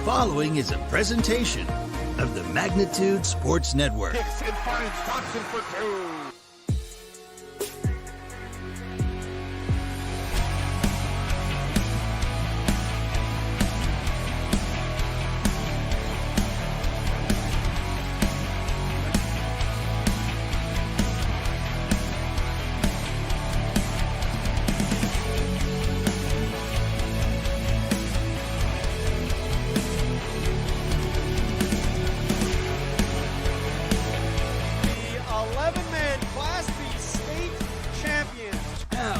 following is a presentation of the Magnitude Sports Network. Kicks and finds Johnson for two.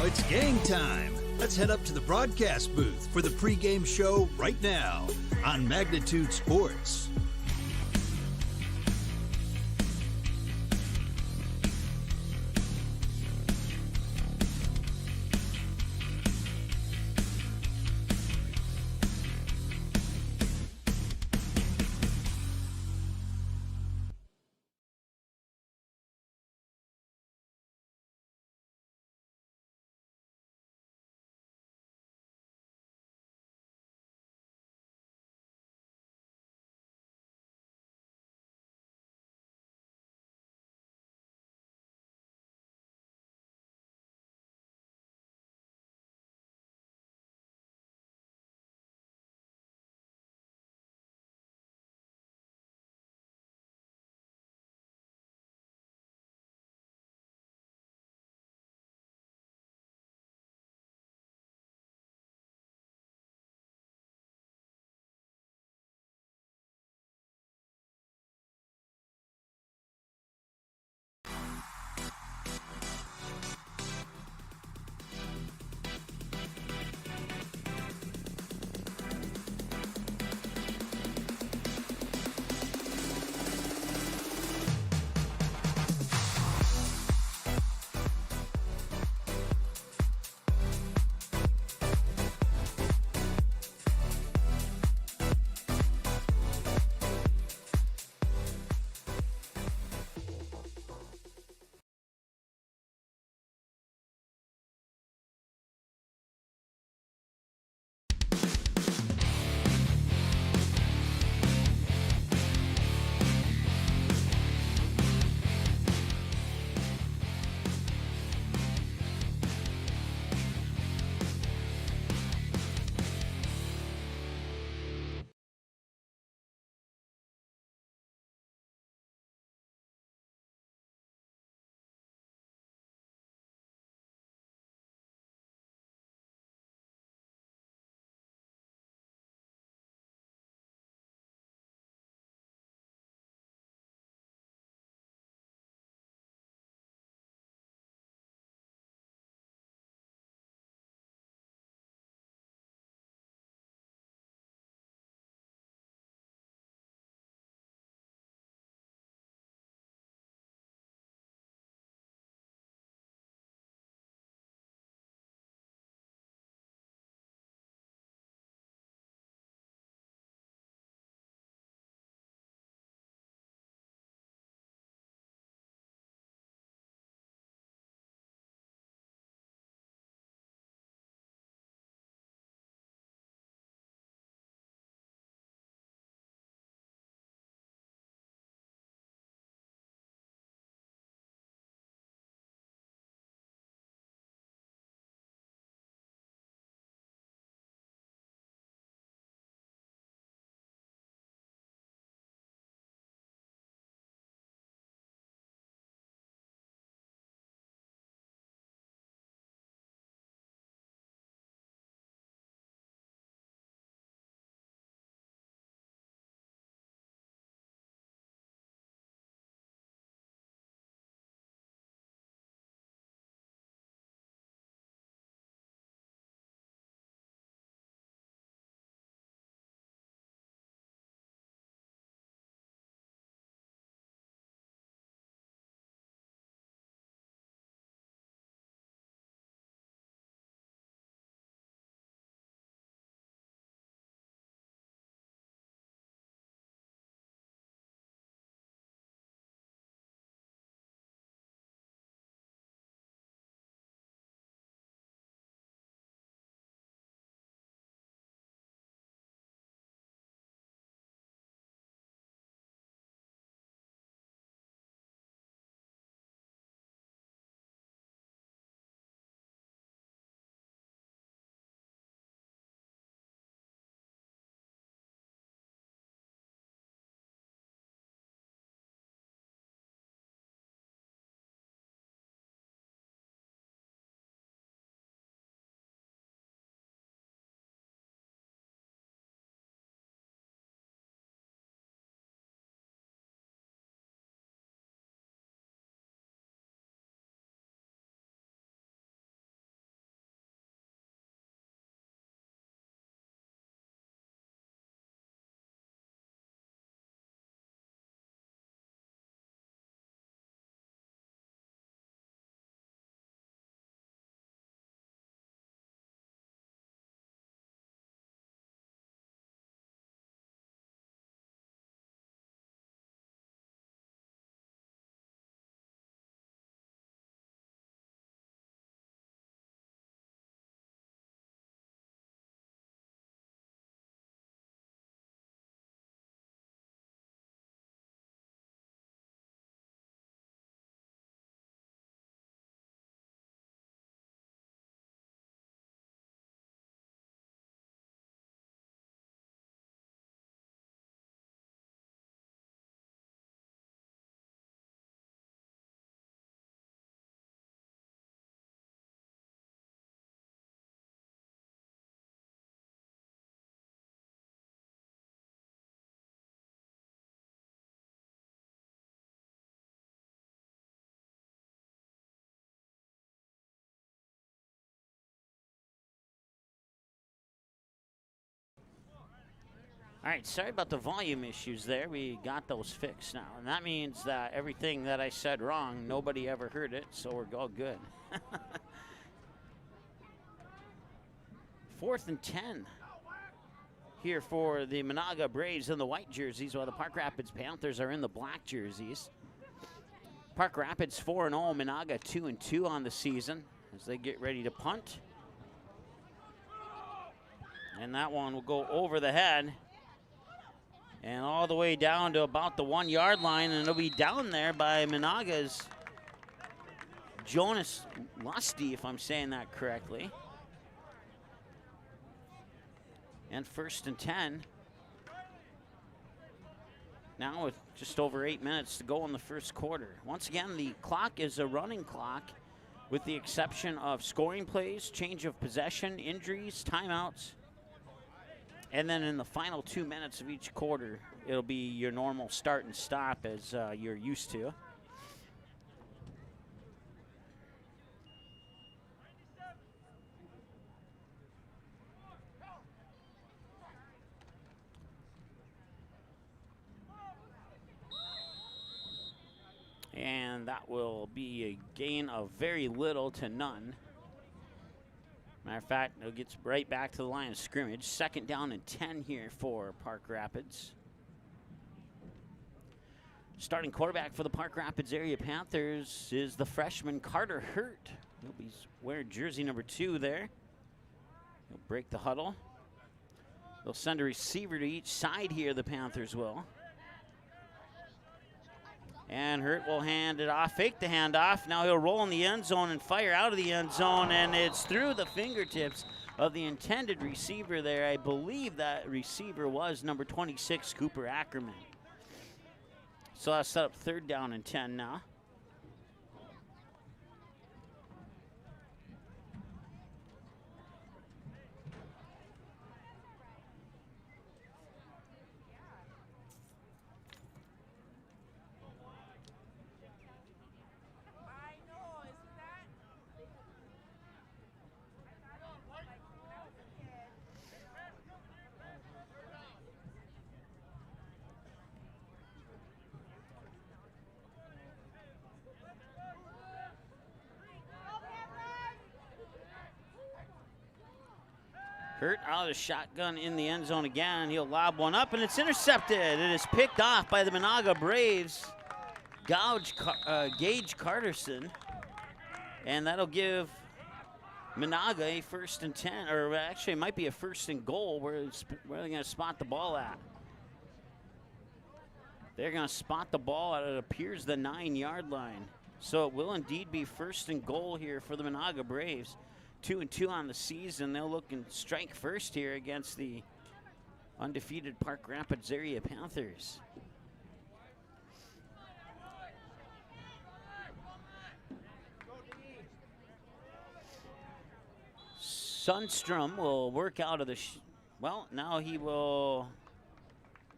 It's game time. Let's head up to the broadcast booth for the pregame show right now on Magnitude Sports. All right, sorry about the volume issues there. We got those fixed now. And that means that everything that I said wrong, nobody ever heard it, so we're all good. 4th and 10 here for the Menahga Braves in the white jerseys, while the Park Rapids Panthers are in the black jerseys. Park Rapids 4-0, Menahga 2-2 on the season as they get ready to punt. And that one will go over the head and all the way down to about the 1 yard line, and it'll be down there by Menahga's Jonas Lusty, if I'm saying that correctly. And 1st and 10. Now with just over 8 minutes to go in the first quarter. Once again, the clock is a running clock with the exception of scoring plays, change of possession, injuries, timeouts. And then in the final 2 minutes of each quarter, it'll be your normal start and stop as you're used to. And that will be a gain of very little to none. Matter of fact, it gets right back to the line of scrimmage. 2nd down and 10 here for Park Rapids. Starting quarterback for the Park Rapids area Panthers is the freshman Carter Hurt. He'll be wearing jersey number 2 there. He'll break the huddle. They'll send a receiver to each side here, the Panthers will. And Hurt will hand it off, fake the handoff. Now he'll roll in the end zone and fire out of the end zone, and it's through the fingertips of the intended receiver there. I believe that receiver was number 26, Cooper Ackerman. So that's set up 3rd down and 10 now. Hurt out of the shotgun in the end zone again. He'll lob one up, and it's intercepted. It is picked off by the Menahga Braves, Gage Carterson. And that'll give Menahga a 1st and 10, or actually it might be a 1st and goal. Where are they going to spot the ball at? They're going to spot the ball at, it appears, the 9 yard line. So it will indeed be 1st and goal here for the Menahga Braves. 2-2 on the season. They'll look and strike first here against the undefeated Park Rapids area Panthers. Sundstrom will work out of the, well, now he will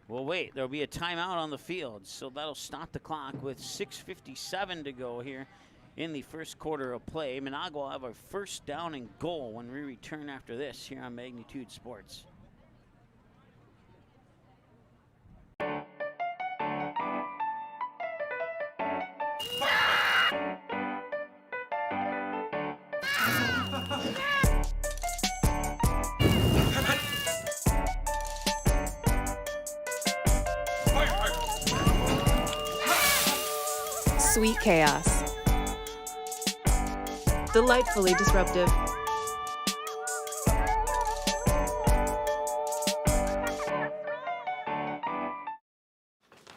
wait. There'll be a timeout on the field, so that'll stop the clock with 6:57 to go here in the first quarter of play. Menahga will have a 1st down and goal when we return after this here on Magnitude Sports. Sweet chaos. Delightfully disruptive.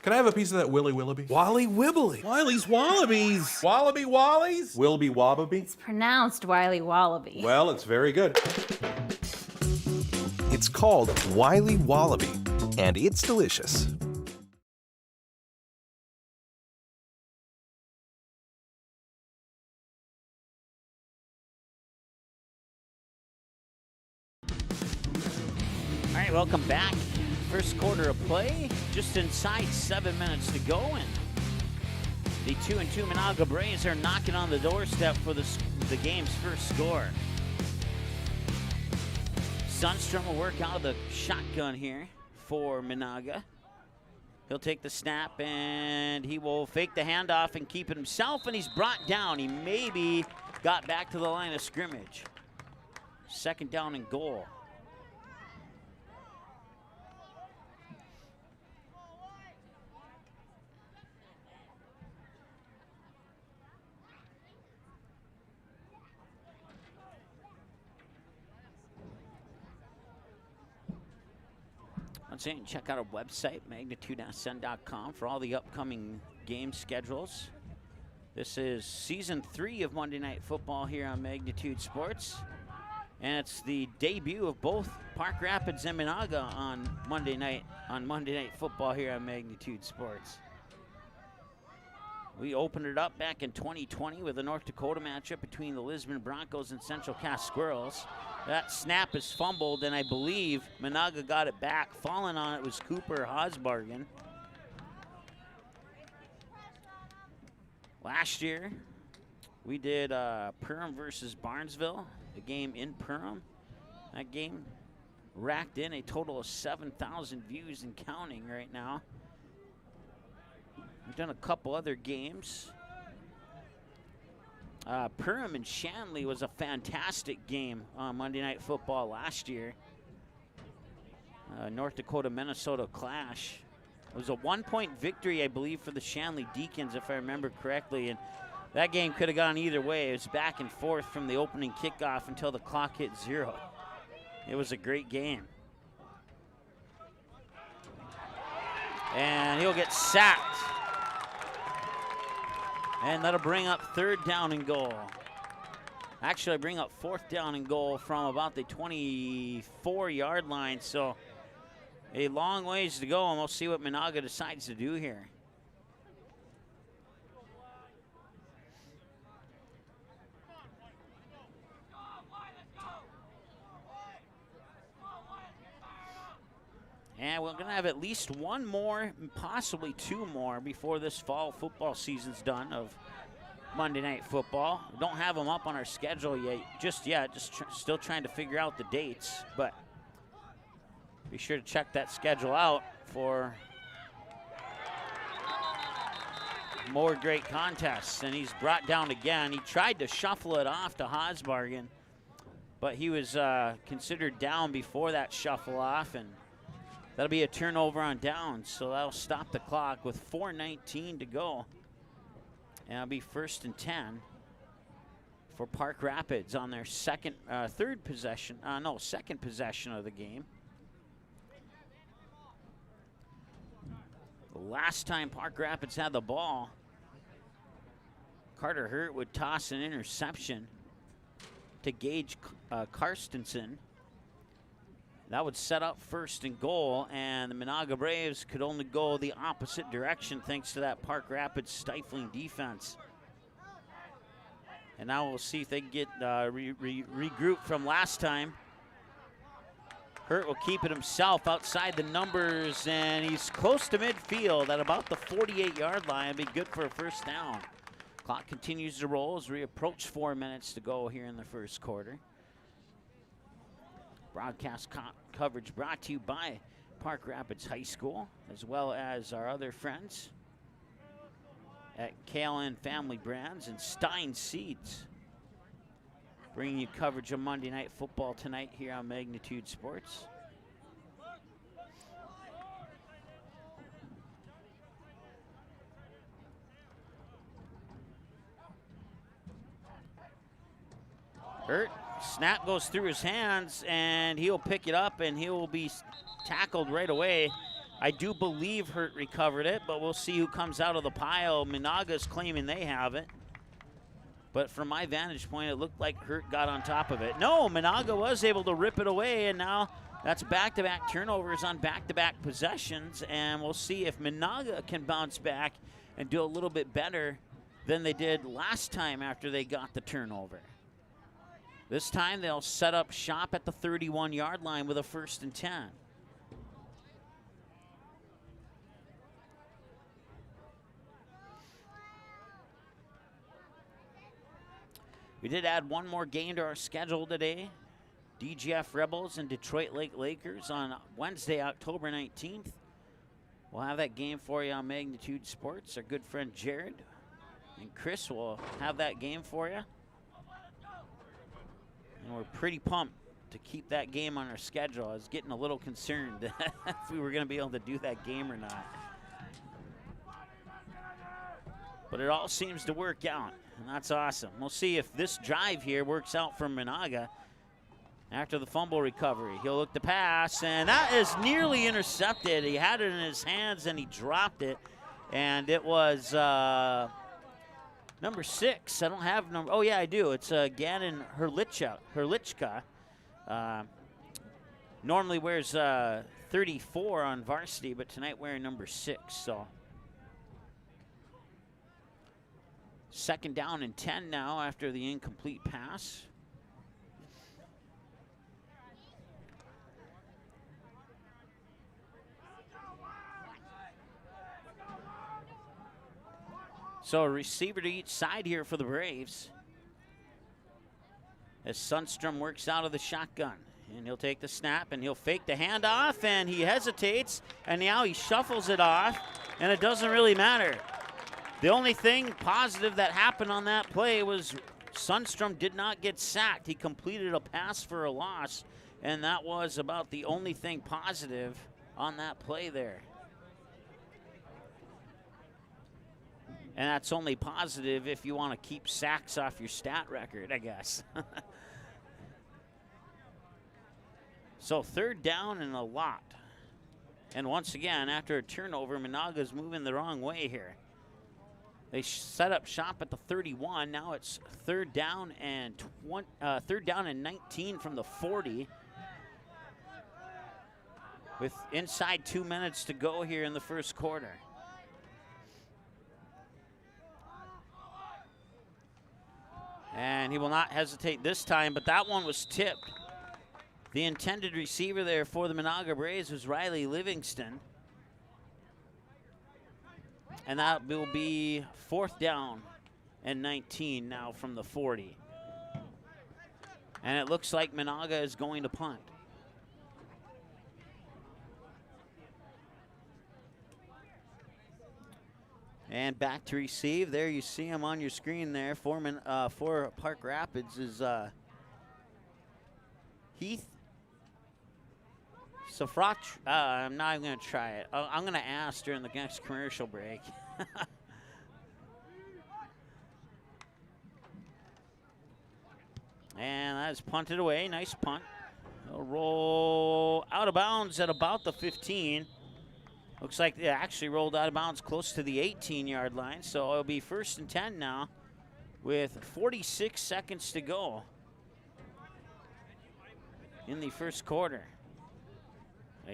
Can I have a piece of that Willy Willoughby? Wally Wibbly. Wiley's Wallabies. Wallaby Wallies? Wilby Wababy? It's pronounced Wiley Wallaby. Well, it's very good. It's called Wiley Wallaby, and it's delicious. All right, welcome back. First quarter of play, just inside 7 minutes to go, and the 2-2 Menahga Braves are knocking on the doorstep for the game's first score. Sundstrom will work out of the shotgun here for Menahga. He'll take the snap, and he will fake the handoff and keep it himself, and he's brought down. He maybe got back to the line of scrimmage. 2nd down and goal. Once again, check out our website, magnitudesn.com, for all the upcoming game schedules. This is Season 3 of Monday Night Football here on Magnitude Sports. And it's the debut of both Park Rapids and Menahga on Monday Night Football here on Magnitude Sports. We opened it up back in 2020 with a North Dakota matchup between the Lisbon Broncos and Central Cass Squirrels. That snap is fumbled, and I believe Menahga got it back. Falling on it was Cooper Hosbargen. Last year, we did Perham versus Barnesville, a game in Perham. That game racked in a total of 7,000 views and counting right now. We've done a couple other games. Perham and Shanley was a fantastic game on Monday Night Football last year. North Dakota-Minnesota clash. It was a 1-point victory, I believe, for the Shanley Deacons, if I remember correctly. And that game could have gone either way. It was back and forth from the opening kickoff until the clock hit 0. It was a great game. And he'll get sacked. And that'll bring up 3rd down and goal. Actually, bring up 4th down and goal from about the 24-yard line. So a long ways to go, and we'll see what Menahga decides to do here. And we're going to have at least one more, possibly 2 more, before this fall football season's done of Monday Night Football. We don't have them up on our schedule just yet. Still trying to figure out the dates, but be sure to check that schedule out for more great contests. And he's brought down again. He tried to shuffle it off to Hosbargen, but he was considered down before that shuffle off, and that'll be a turnover on downs, so that'll stop the clock with 4:19 to go. And it'll be 1st and 10 for Park Rapids on their second possession of the game. The last time Park Rapids had the ball, Carter Hurt would toss an interception to Gage Karstensen. That would set up 1st and goal, and the Menahga Braves could only go the opposite direction thanks to that Park Rapids stifling defense. And now we'll see if they can get regrouped from last time. Hurt will keep it himself outside the numbers, and he's close to midfield at about the 48-yard line. It'll be good for a 1st down. Clock continues to roll as we approach 4 minutes to go here in the 1st quarter. Broadcast coverage brought to you by Park Rapids High School, as well as our other friends at KLN Family Brands and Stein Seeds. Bringing you coverage of Monday Night Football tonight here on Magnitude Sports. Hurt. Snap goes through his hands, and he'll pick it up, and he will be tackled right away. I do believe Hurt recovered it, but we'll see who comes out of the pile. Menahga's claiming they have it. But from my vantage point, it looked like Hurt got on top of it. No, Menahga was able to rip it away, and now that's back-to-back turnovers on back-to-back possessions, and we'll see if Menahga can bounce back and do a little bit better than they did last time after they got the turnover. This time they'll set up shop at the 31-yard line with a 1st and 10. We did add one more game to our schedule today. DGF Rebels and Detroit Lake Lakers on Wednesday, October 19th. We'll have that game for you on Magnitude Sports. Our good friend Jared and Chris will have that game for you. And we're pretty pumped to keep that game on our schedule. I was getting a little concerned if we were going to be able to do that game or not. But it all seems to work out, and that's awesome. We'll see if this drive here works out for Menahga after the fumble recovery. He'll look to pass, and that is nearly intercepted. He had it in his hands, and he dropped it, and it was number 6. I don't have number. Oh, yeah, I do. It's Gannon Herlichka. Normally wears 34 on varsity, but tonight wearing number 6. So 2nd down and 10 now after the incomplete pass. So a receiver to each side here for the Braves as Sundstrom works out of the shotgun. And he'll take the snap, and he'll fake the handoff, and he hesitates, and now he shuffles it off, and it doesn't really matter. The only thing positive that happened on that play was Sundstrom did not get sacked. He completed a pass for a loss, and that was about the only thing positive on that play there. And that's only positive if you want to keep sacks off your stat record, I guess. So 3rd down and a lot. And once again, after a turnover, Menahga's moving the wrong way here. They set up shop at the 31. Now it's 3rd down and 19 from the 40. With inside 2 minutes to go here in the first quarter. And he will not hesitate this time, but that one was tipped. The intended receiver there for the Menahga Braves was Riley Livingston. And that will be 4th down and 19 now from the 40. And it looks like Menahga is going to punt. And back to receive. There you see him on your screen there. For Park Rapids is Heath Safrach. I'm not even going to try it. I'm going to ask during the next commercial break. And that is punted away. Nice punt. It'll roll out of bounds at about the 15. Looks like it actually rolled out of bounds close to the 18-yard line. So it'll be 1st and 10 now with 46 seconds to go in the first quarter.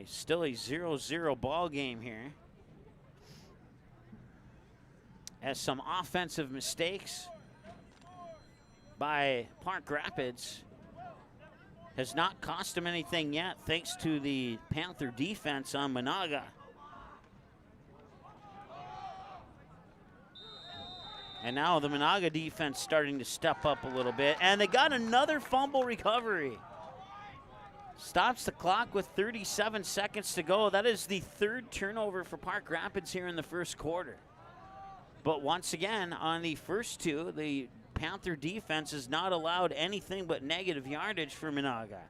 Still a 0-0 ball game here. As some offensive mistakes by Park Rapids has not cost them anything yet, thanks to the Panther defense on Menahga. And now the Menahga defense starting to step up a little bit. And they got another fumble recovery. Stops the clock with 37 seconds to go. That is the 3rd turnover for Park Rapids here in the first quarter. But once again, on the first 2, the Panther defense has not allowed anything but negative yardage for Menahga.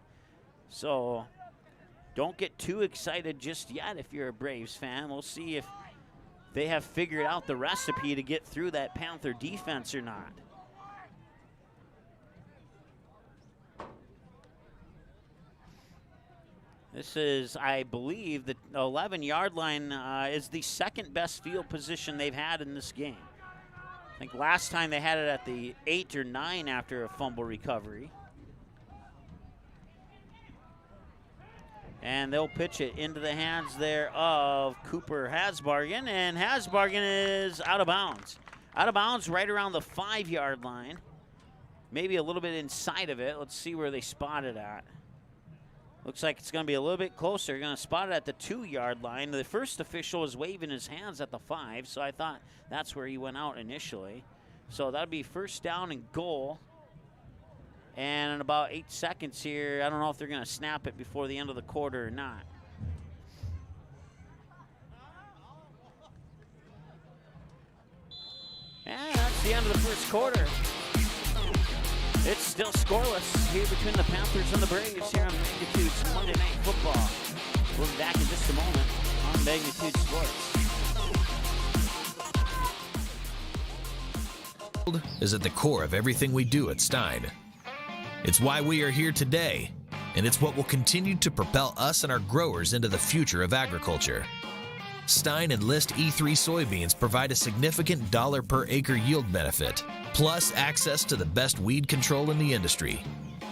So don't get too excited just yet if you're a Braves fan. We'll see if they have figured out the recipe to get through that Panther defense or not. This is, I believe, the 11-yard line is the 2nd best field position they've had in this game. I think last time they had it at the 8 or 9 after a fumble recovery. And they'll pitch it into the hands there of Cooper Hasbargen, and Hasbargen is out of bounds. Out of bounds right around the 5-yard line. Maybe a little bit inside of it. Let's see where they spot it at. Looks like it's going to be a little bit closer. You're going to spot it at the 2-yard line. The first official was waving his hands at the 5, so I thought that's where he went out initially. So that'll be 1st down and goal. And in about 8 seconds here, I don't know if they're going to snap it before the end of the quarter or not. And that's the end of the first quarter. It's still scoreless here between the Panthers and the Braves here on Magnitude's Monday Night Football. We'll be back in just a moment on Magnitude Sports. Is at the core of everything we do at Stein. It's why we are here today, and it's what will continue to propel us and our growers into the future of agriculture. Stein Enlist E3 soybeans provide a significant dollar per acre yield benefit, plus access to the best weed control in the industry.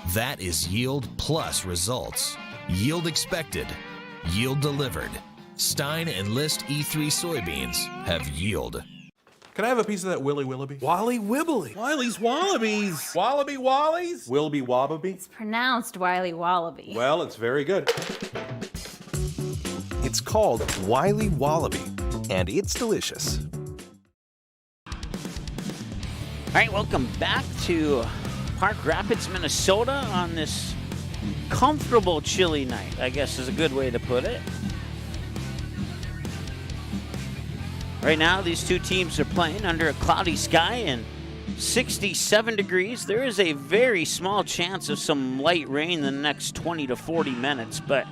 That is yield plus results. Yield expected, yield delivered. Stein Enlist E3 soybeans have yield. Can I have a piece of that Willy Willoughby? Wally Wibbly. Wiley's Wallabies. Wallaby Wallies. Wilby Wobbaby? It's pronounced Wiley Wallaby. Well, it's very good. It's called Wily Wallaby, and it's delicious. All right, welcome back to Park Rapids, Minnesota on this comfortable chilly night, I guess is a good way to put it. Right now, these two teams are playing under a cloudy sky and 67 degrees. There is a very small chance of some light rain in the next 20 to 40 minutes, but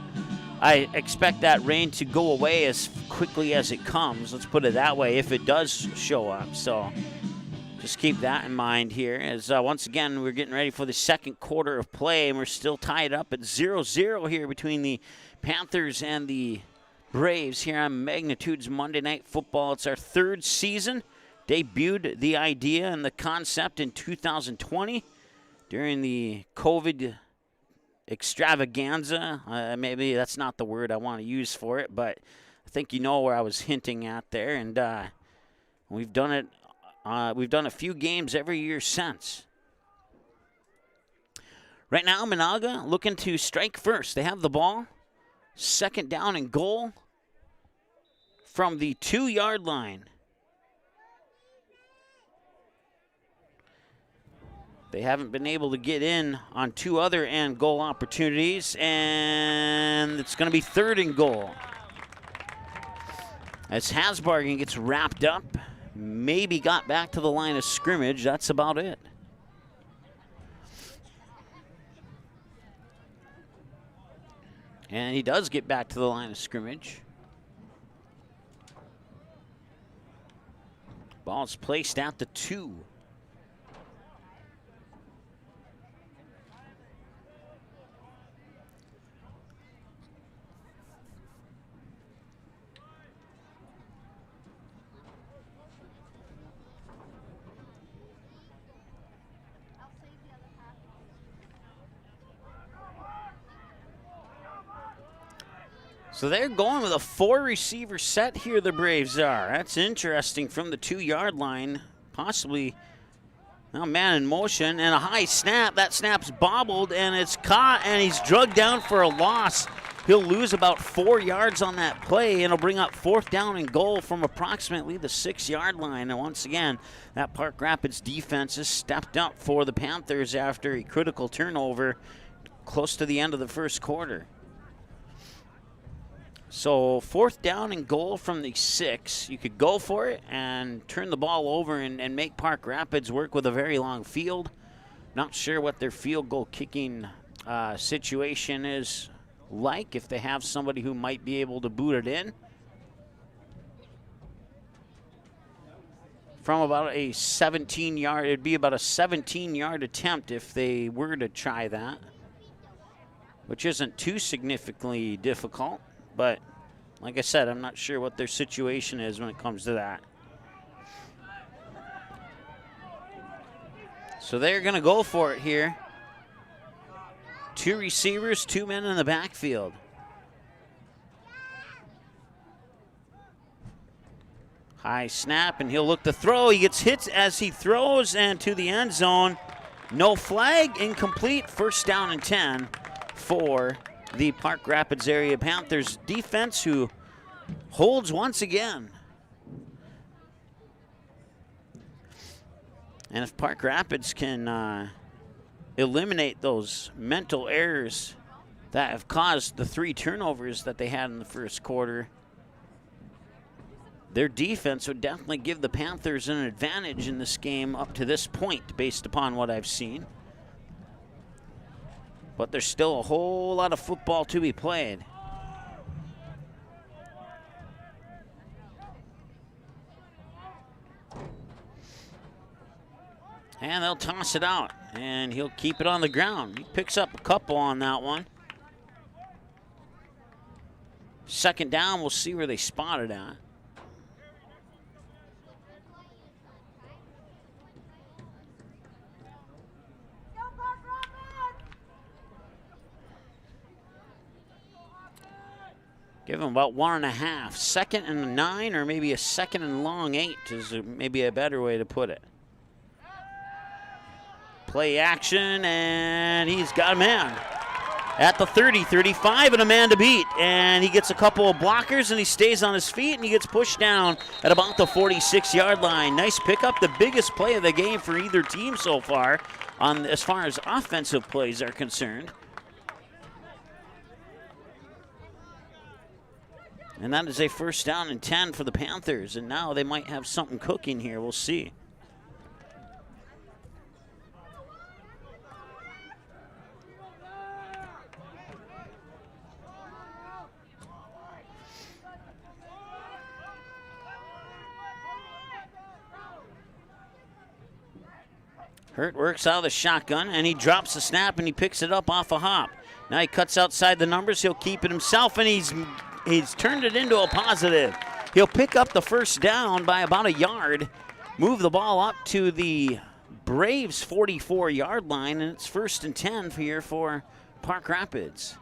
I expect that rain to go away as quickly as it comes. Let's put it that way, if it does show up. So just keep that in mind here as once again we're getting ready for the second quarter of play, and we're still tied up at 0-0 here between the Panthers and the Braves here on Magnitude's Monday Night Football. It's our third season. Debuted the idea and the concept in 2020 during the COVID extravaganza. Maybe that's not the word I want to use for it, but I think you know where I was hinting at there. And we've done it. We've done a few games every year since. Right now, Menahga looking to strike first. They have the ball. Second down and goal from the 2-yard line. They haven't been able to get in on two other and goal opportunities, and it's going to be third and goal. As Hasbargen gets wrapped up, maybe got back to the line of scrimmage. That's about it. And he does get back to the line of scrimmage. Ball's placed at the 2. So they're going with a 4-receiver set here, the Braves are. That's interesting from the 2-yard line. Possibly a man in motion and a high snap. That snap's bobbled and it's caught and he's drugged down for a loss. He'll lose about 4 yards on that play, and it'll bring up fourth down and goal from approximately the 6-yard line. And once again, that Park Rapids defense has stepped up for the Panthers after a critical turnover close to the end of the first quarter. So fourth down and goal from the 6. You could go for it and turn the ball over and make Park Rapids work with a very long field. Not sure what their field goal kicking situation is like, if they have somebody who might be able to boot it in. From about a 17-yard, it'd be about a 17-yard attempt if they were to try that, which isn't too significantly difficult. But like I said, I'm not sure what their situation is when it comes to that. So they're going to go for it here. 2 receivers, 2 men in the backfield. High snap, and he'll look to throw. He gets hit as he throws and to the end zone. No flag, incomplete. First down and 10 for the Park Rapids area Panthers defense, who holds once again. And if Park Rapids can eliminate those mental errors that have caused the 3 turnovers that they had in the first quarter, their defense would definitely give the Panthers an advantage in this game up to this point based upon what I've seen. But there's still a whole lot of football to be played. And they'll toss it out, and he'll keep it on the ground. He picks up a couple on that one. Second down, we'll see where they spot it at. Give him about 1.5. 2nd and 9, or maybe a 2nd and long 8 is maybe a better way to put it. Play action, and he's got a man at the 30, 35, and a man to beat. And he gets a couple of blockers, and he stays on his feet, and he gets pushed down at about the 46-yard line. Nice pickup, the biggest play of the game for either team so far, as far as offensive plays are concerned. And that is a 1st down and 10 for the Panthers. And now they might have something cooking here. We'll see. Hurt works out of the shotgun, and he drops the snap, and he picks it up off a hop. Now he cuts outside the numbers. He'll keep it himself, and he's turned it into a positive. He'll pick up the 1st down by about a yard, move the ball up to the Braves' 44-yard line, and it's 1st and 10 here for Park Rapids.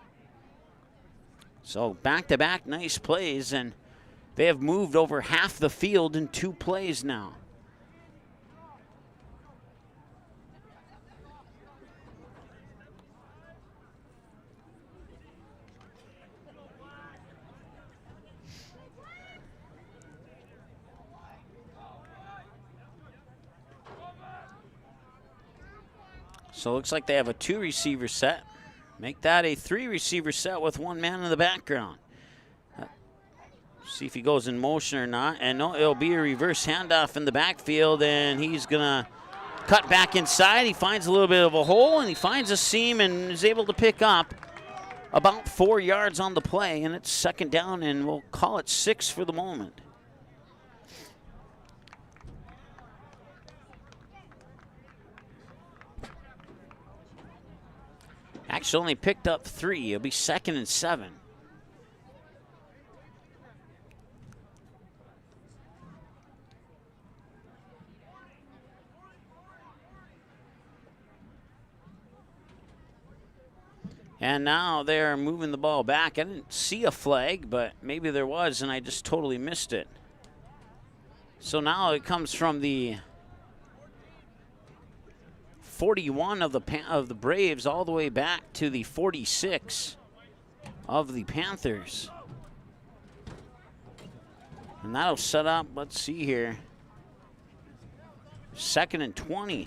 So back-to-back nice plays, and they have moved over half the field in 2 plays now. So it looks like they have a 2-receiver set. Make that a 3-receiver set with 1 man in the background. See if he goes in motion or not. And no, it'll be a reverse handoff in the backfield, and he's going to cut back inside. He finds a little bit of a hole, and he finds a seam and is able to pick up about 4 yards on the play. And it's 2nd down, and we'll call it 6 for the moment. Actually only picked up 3. It'll be 2nd and 7. And now they're moving the ball back. I didn't see a flag, but maybe there was, and I just totally missed it. So now it comes from the 41 of the Braves all the way back to the 46 of the Panthers. And that'll set up, let's see here, 2nd and 20.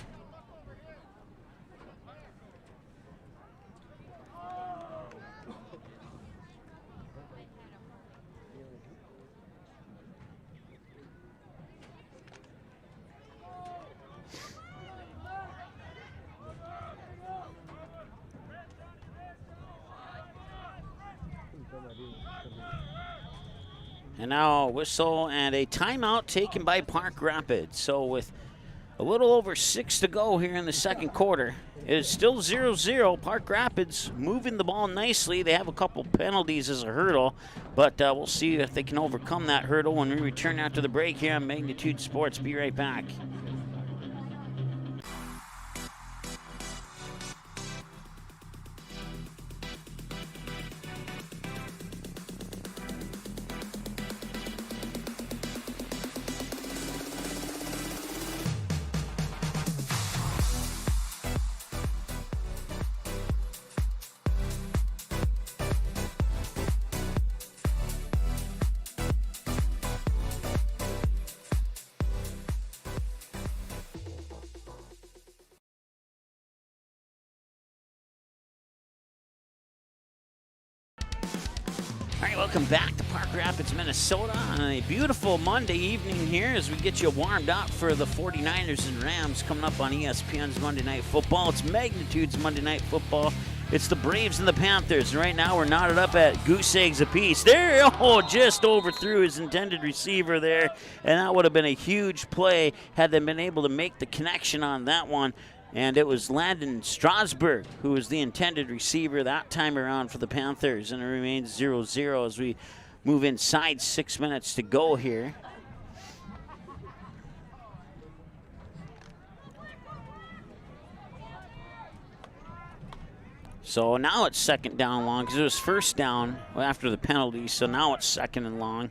And now a whistle and a timeout taken by Park Rapids. So with a little over 6 to go here in the 2nd quarter, it is still 0-0. Park Rapids moving the ball nicely. They have a couple penalties as a hurdle, but we'll see if they can overcome that hurdle when we return after the break here on Magnitude Sports. Be right back. All right, welcome back to Park Rapids, Minnesota on a beautiful Monday evening here as we get you warmed up for the 49ers and Rams coming up on ESPN's Monday Night Football. It's Magnitude's Monday Night Football. It's the Braves and the Panthers. Right now we're knotted up at goose eggs apiece. There, just overthrew his intended receiver there, and that would have been a huge play had they been able to make the connection on that one. And it was Landon Strasburg who was the intended receiver that time around for the Panthers, and it remains 0-0 as we move inside 6 minutes to go here. So now it's second down and long because it was first down after the penalty, so now it's second and long.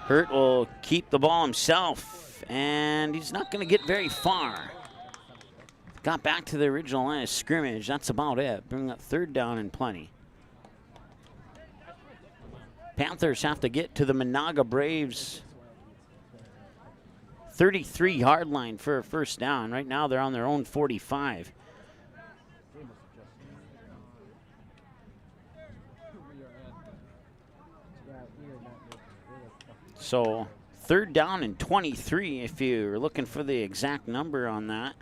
Hurt will keep the ball himself, and he's not going to get very far. Got back to the original line of scrimmage. That's about it. Bring up third down and plenty. Panthers have to get to the Menahga Braves 33-yard line for a first down. Right now they're on their own 45. So third down and 23 if you're looking for the exact number on that.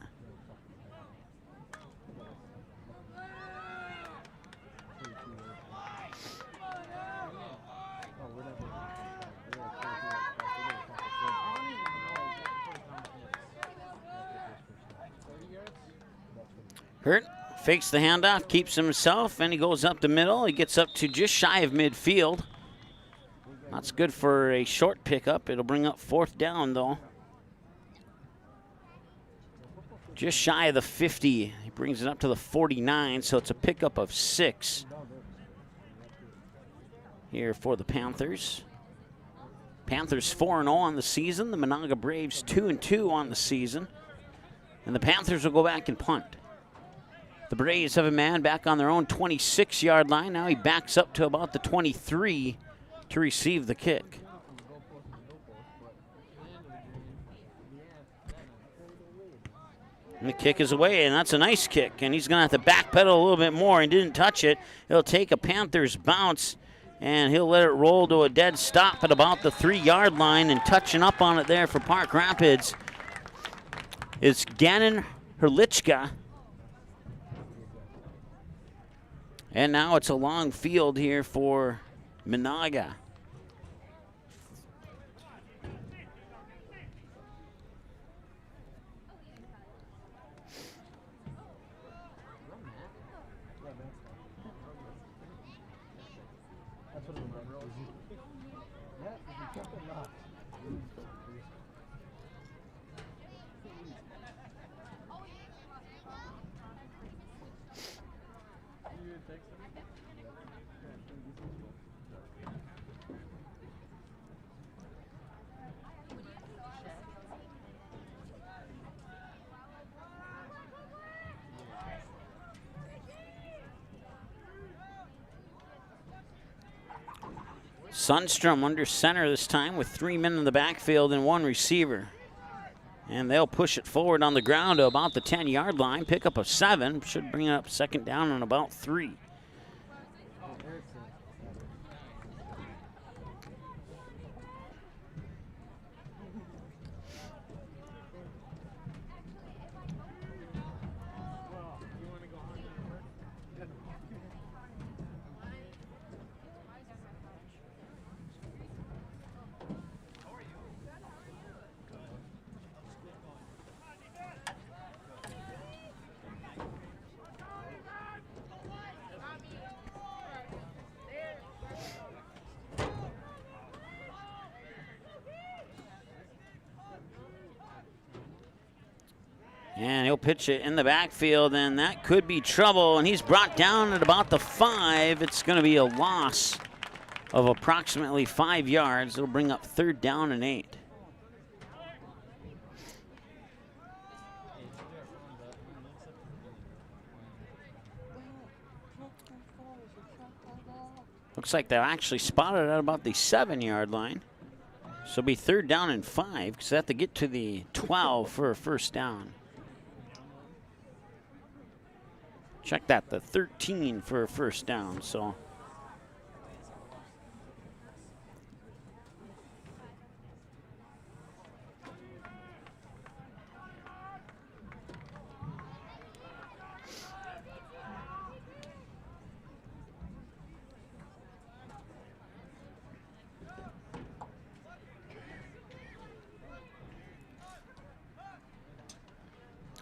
Hurt fakes the handoff, keeps himself, and he goes up the middle. He gets up to just shy of midfield. That's good for a short pickup. It'll bring up fourth down, though. Just shy of the 50. He brings it up to the 49, so it's a pickup of 6 here for the Panthers. Panthers 4-0 on the season. The Menahga Braves 2-2 on the season. And the Panthers will go back and punt. The Braves have a man back on their own 26-yard line. Now he backs up to about the 23 to receive the kick. And the kick is away, and that's a nice kick. And he's going to have to backpedal a little bit more. He didn't touch it. He'll take a Panthers bounce, and he'll let it roll to a dead stop at about the 3-yard line. And touching up on it there for Park Rapids is Gannon Herlichka. And now it's a long field here for Menahga. Sundstrom under center this time with 3 men in the backfield and 1 receiver. And they'll push it forward on the ground to about the 10-yard line. Pickup of 7. Should bring it up second down on about 3. And he'll pitch it in the backfield, and that could be trouble. And he's brought down at about the 5. It's going to be a loss of approximately 5 yards. It'll bring up third down and 8. Looks like they're actually spotted at about the 7-yard line. So it'll be third down and 5 because they have to get to the 12 for a first down. Check that, the 13 for a first down. So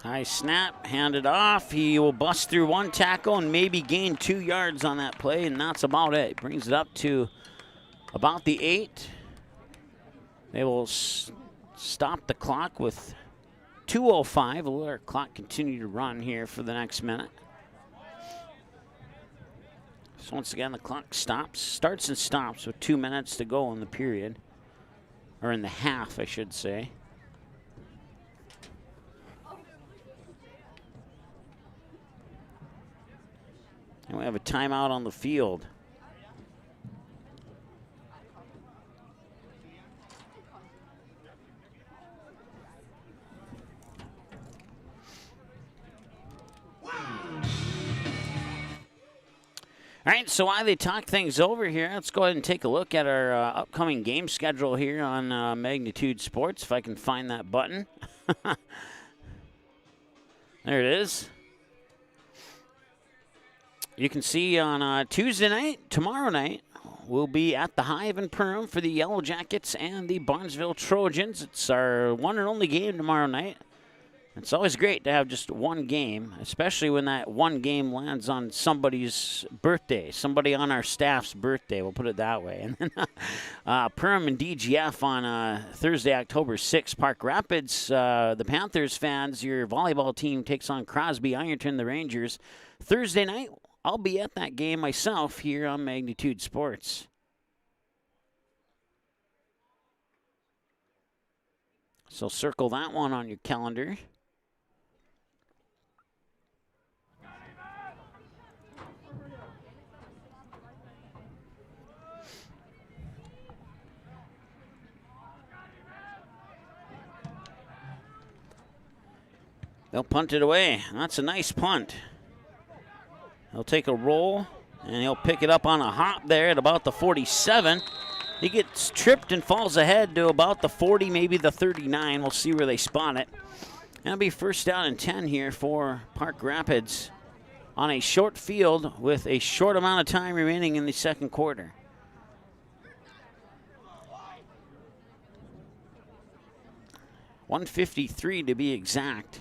high snap, handed off. He will bust through one tackle and maybe gain 2 yards on that play, and that's about it. Brings it up to about the 8. They will stop the clock with 2:05. We'll let our clock continue to run here for the next minute. So once again, the clock starts and stops with 2 minutes to go in the period, or in the half, I should say. And we have a timeout on the field. All right, so while they talk things over here, let's go ahead and take a look at our upcoming game schedule here on Magnitude Sports, if I can find that button. There it is. You can see on Tuesday night, tomorrow night, we'll be at the Hive in Perham for the Yellow Jackets and the Barnesville Trojans. It's our one and only game tomorrow night. It's always great to have just one game, especially when that one game lands on somebody's birthday, somebody on our staff's birthday, we'll put it that way. And then Perham and DGF on Thursday, October 6th, Park Rapids. The Panthers fans, your volleyball team takes on Crosby Ironton, the Rangers. Thursday night, I'll be at that game myself here on Magnitude Sports. So circle that one on your calendar. They'll punt it away. That's a nice punt. He'll take a roll, and he'll pick it up on a hop there at about the 47. He gets tripped and falls ahead to about the 40, maybe the 39. We'll see where they spot it. That'll be first down and 10 here for Park Rapids on a short field with a short amount of time remaining in the second quarter. .153 to be exact.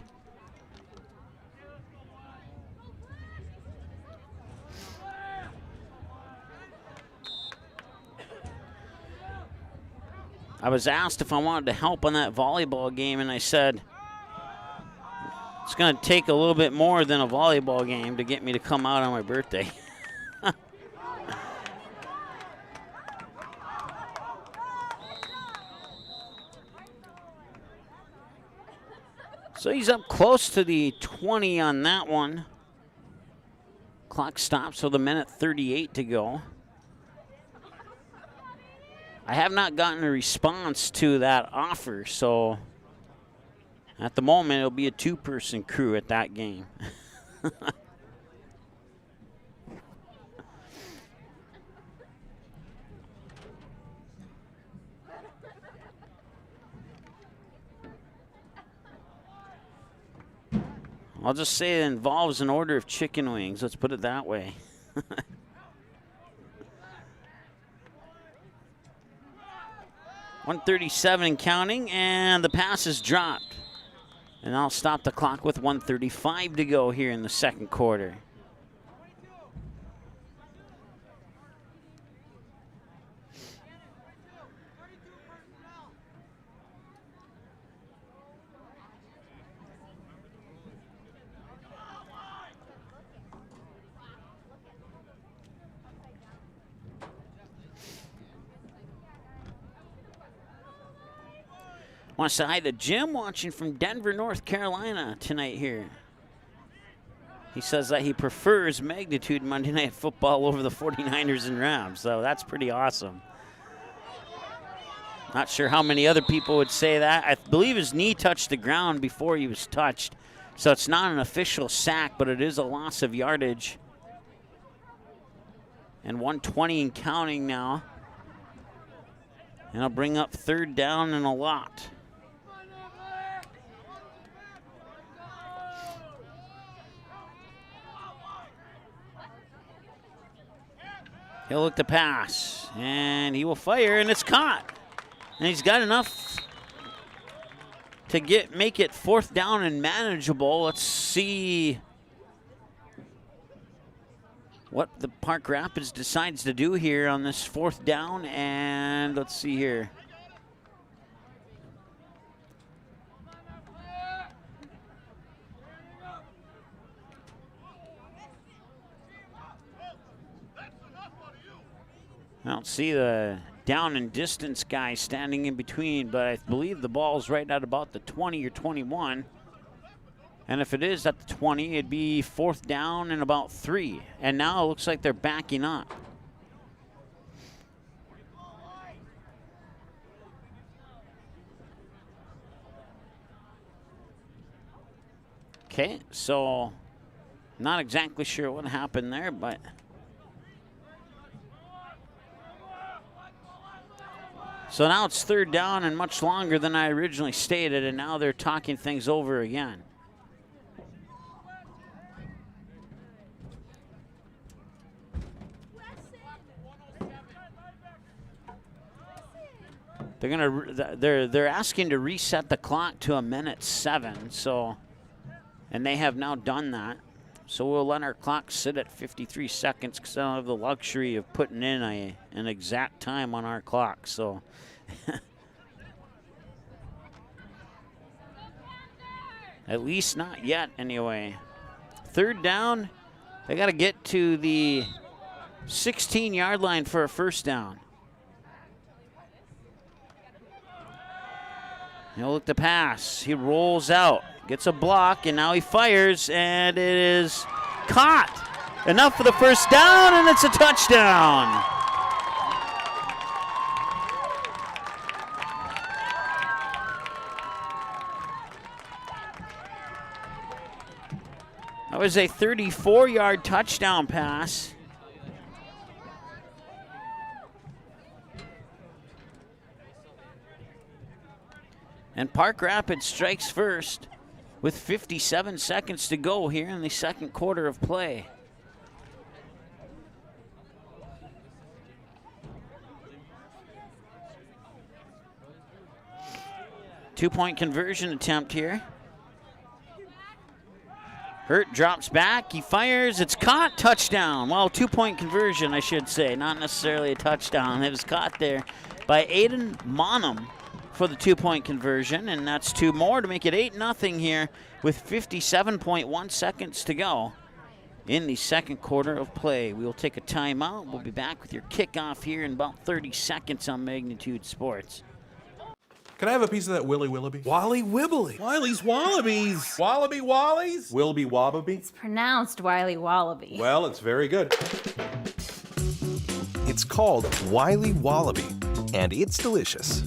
I was asked if I wanted to help on that volleyball game, and I said, it's going to take a little bit more than a volleyball game to get me to come out on my birthday. So he's up close to the 20 on that one. Clock stops with 1:38 to go. I have not gotten a response to that offer, so at the moment it'll be a 2-person crew at that game. I'll just say it involves an order of chicken wings. Let's put it that way. 1:37 counting, and the pass is dropped. And I'll stop the clock with 1:35 to go here in the second quarter. Want to say hi to Jim watching from Denver, North Carolina tonight here. He says that he prefers Magnitude Monday Night Football over the 49ers and Rams, so that's pretty awesome. Not sure how many other people would say that. I believe his knee touched the ground before he was touched, So it's not an official sack, but it is a loss of yardage. And 120 and counting now. And I'll bring up 3rd down and a lot. He'll look to pass, and he will fire, and it's caught. And he's got enough to make it 4th down and manageable. Let's see what the Park Rapids decides to do here on this 4th down, and let's see here. I don't see the down and distance guy standing in between, but I believe the ball's right at about the 20 or 21. And if it is at the 20, it'd be 4th down and about 3. And now it looks like they're backing up. Okay, so not exactly sure what happened there, but so now it's 3rd down and much longer than I originally stated, and now they're talking things over again. They're asking to reset the clock to 1:07, so, and they have now done that. So we'll let our clock sit at 53 seconds because I don't have the luxury of putting in an exact time on our clock. So at least not yet anyway. 3rd down, they got to get to the 16-yard line for a 1st down. He'll look to pass. He rolls out, gets a block, and now he fires, and it is caught. Enough for the 1st down, and it's a touchdown. That was a 34-yard touchdown pass. And Park Rapids strikes first with 57 seconds to go here in the 2nd quarter of play. Two-point conversion attempt here. Hurt drops back, he fires, it's caught, touchdown. Well, 2-point conversion, I should say, not necessarily a touchdown. It was caught there by Aiden Monum for the 2-point conversion, and that's 2 more to make it 8-0 here with 57.1 seconds to go in the 2nd quarter of play. We will take a timeout. We'll be back with your kickoff here in about 30 seconds on Magnitude Sports. Can I have a piece of that Willy Willoughby? Wally Wibbly. Wiley's Wallabies. Wallaby Wallies. Wilby Wallaby. It's pronounced Wiley Wallaby. Well, it's very good. It's called Wiley Wallaby, and it's delicious.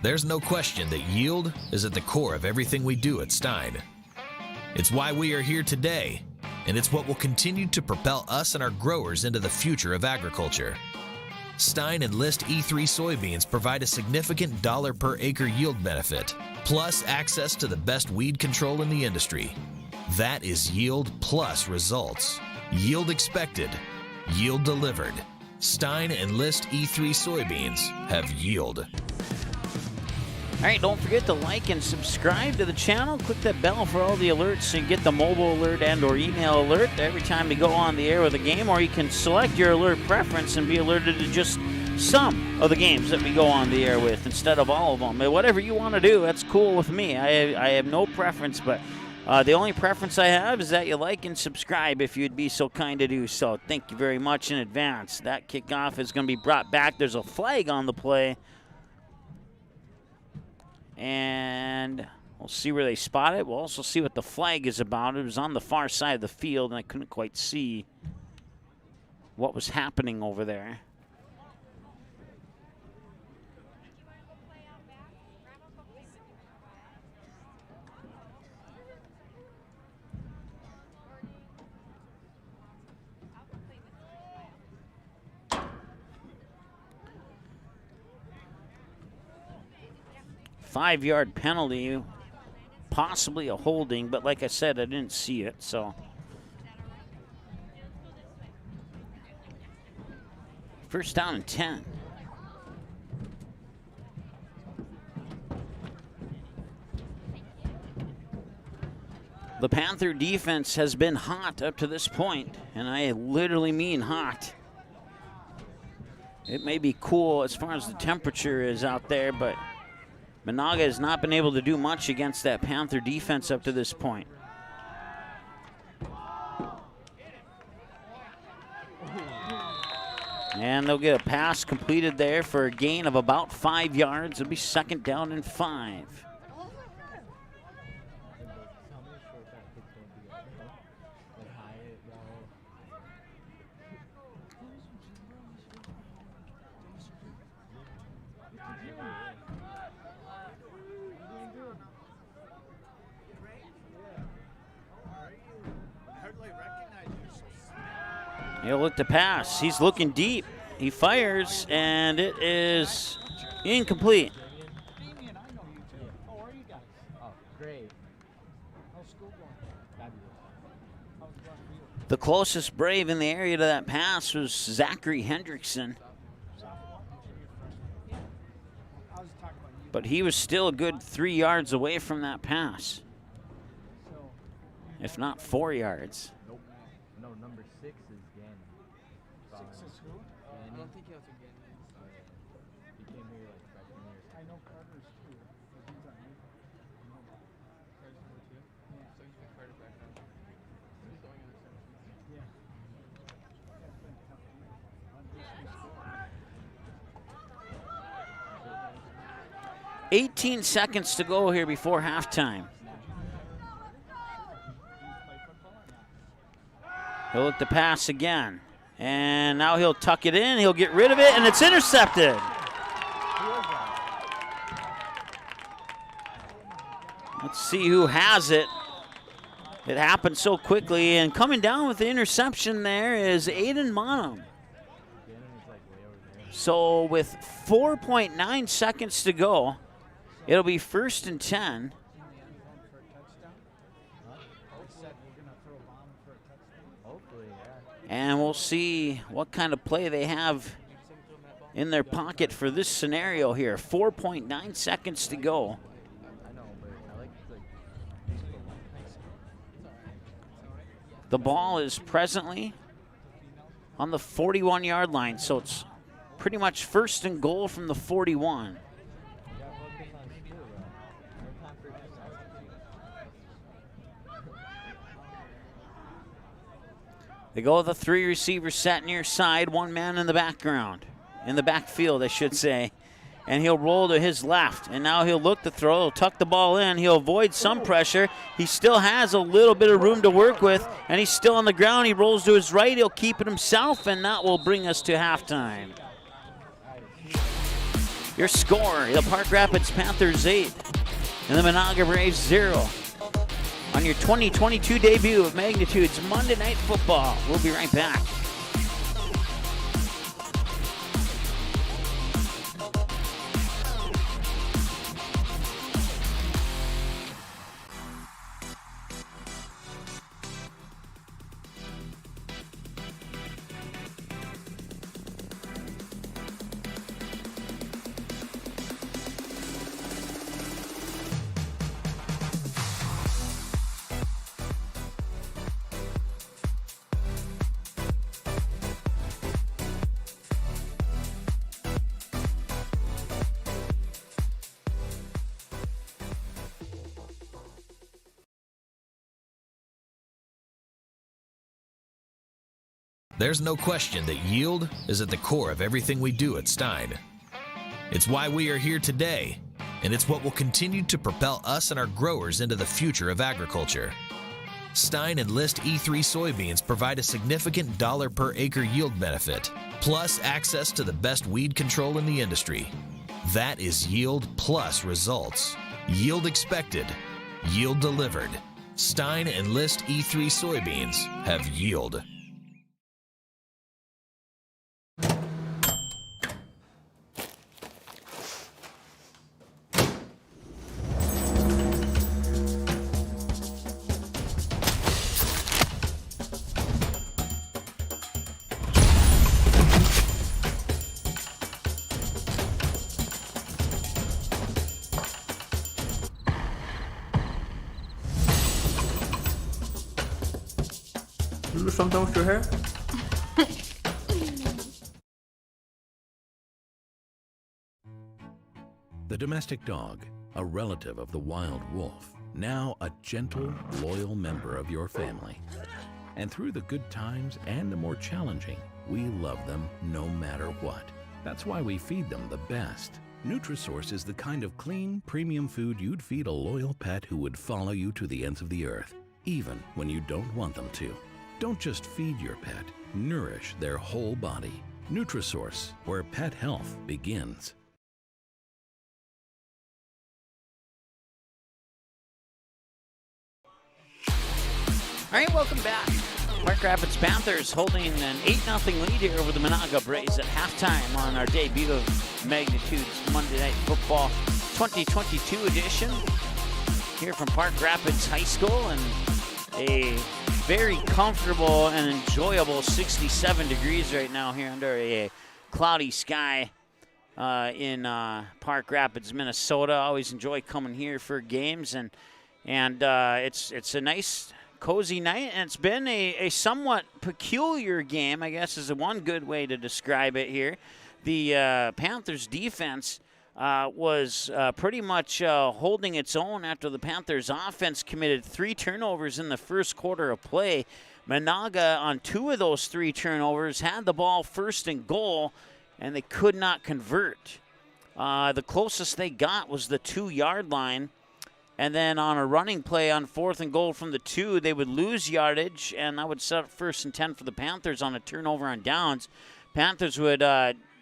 There's no question that yield is at the core of everything we do at Stein. It's why we are here today, and it's what will continue to propel us and our growers into the future of agriculture. Stein and List E3 soybeans provide a significant dollar per acre yield benefit, plus access to the best weed control in the industry. That is yield plus results. Yield expected, yield delivered. Stein and List E3 soybeans have yield. All right, don't forget to like and subscribe to the channel. Click that bell for all the alerts so you get the mobile alert and or email alert every time we go on the air with a game, or you can select your alert preference and be alerted to just some of the games that we go on the air with instead of all of them. Whatever you want to do, that's cool with me. I have no preference, but the only preference I have is that you like and subscribe if you'd be so kind to do so. Thank you very much in advance. That kickoff is going to be brought back. There's a flag on the play. And we'll see where they spot it. We'll also see what the flag is about. It was on the far side of the field, and I couldn't quite see what was happening over there. 5-yard penalty, possibly a holding, but like I said, I didn't see it, so. First down and 10. The Panther defense has been hot up to this point, and I literally mean hot. It may be cool as far as the temperature is out there, but Menahga has not been able to do much against that Panther defense up to this point. And they'll get a pass completed there for a gain of about 5 yards. It'll be second down and 5. He'll look to pass. He's looking deep. He fires, and it is incomplete. The closest Brave in the area to that pass was Zachary Hendrickson. But he was still a good 3 yards away from that pass, if not 4 yards. No, number 6 is Gannon. 6 is who? I don't think he has a Gannon. He came here like freshman year. I know Carter's too. He's on me. Carter's number 2? Yeah. So he's been Carter back now. He's going in the 17th. Yeah. 18 seconds to go here before halftime. He'll look to pass again. And now he'll tuck it in. He'll get rid of it, and it's intercepted. Let's see who has it. It happened so quickly, and coming down with the interception there is Aiden Monum. So with 4.9 seconds to go, it'll be first and 10. And we'll see what kind of play they have in their pocket for this scenario here. 4.9 seconds to go. The ball is presently on the 41-yard line, so it's pretty much first and goal from the 41. They go with a 3-receiver set near side, 1 man in the background, in the backfield, I should say. And he'll roll to his left. And now he'll look to throw. He'll tuck the ball in. He'll avoid some pressure. He still has a little bit of room to work with, and he's still on the ground. He rolls to his right. He'll keep it himself, and that will bring us to halftime. Your score, the Park Rapids Panthers 8 and the Menahga Braves 0. On your 2022 debut of Magnitude's Monday Night Football. We'll be right back. There's no question that yield is at the core of everything we do at Stein. It's why we are here today, and it's what will continue to propel us and our growers into the future of agriculture. Stein Enlist E3 soybeans provide a significant dollar per acre yield benefit, plus access to the best weed control in the industry. That is yield plus results. Yield expected, yield delivered. Stein Enlist E3 soybeans have yield. Do something with your hair? The domestic dog, a relative of the wild wolf, now a gentle, loyal member of your family. And through the good times and the more challenging, we love them no matter what. That's why we feed them the best. Nutrisource is the kind of clean, premium food you'd feed a loyal pet who would follow you to the ends of the earth, even when you don't want them to. Don't just feed your pet, nourish their whole body. Nutrisource, where pet health begins. All right, welcome back. Park Rapids Panthers holding an 8-0 lead here over the Menahga Braves at halftime on our debut of Magnitude's Monday Night Football 2022 edition here from Park Rapids High School, and a very comfortable and enjoyable 67 degrees right now here under a cloudy sky in Park Rapids, Minnesota. I always enjoy coming here for games, and it's a nice, cozy night, and it's been a somewhat peculiar game, I guess is one good way to describe it here. The Panthers defense was pretty much holding its own after the Panthers offense committed 3 turnovers in the first quarter of play. Menahga, on 2 of those 3 turnovers, had the ball first and goal, and they could not convert. The closest they got was the 2-yard line. And then on a running play on 4th and goal from the 2, they would lose yardage, and that would set up 1st and 10 for the Panthers on a turnover on downs. Panthers would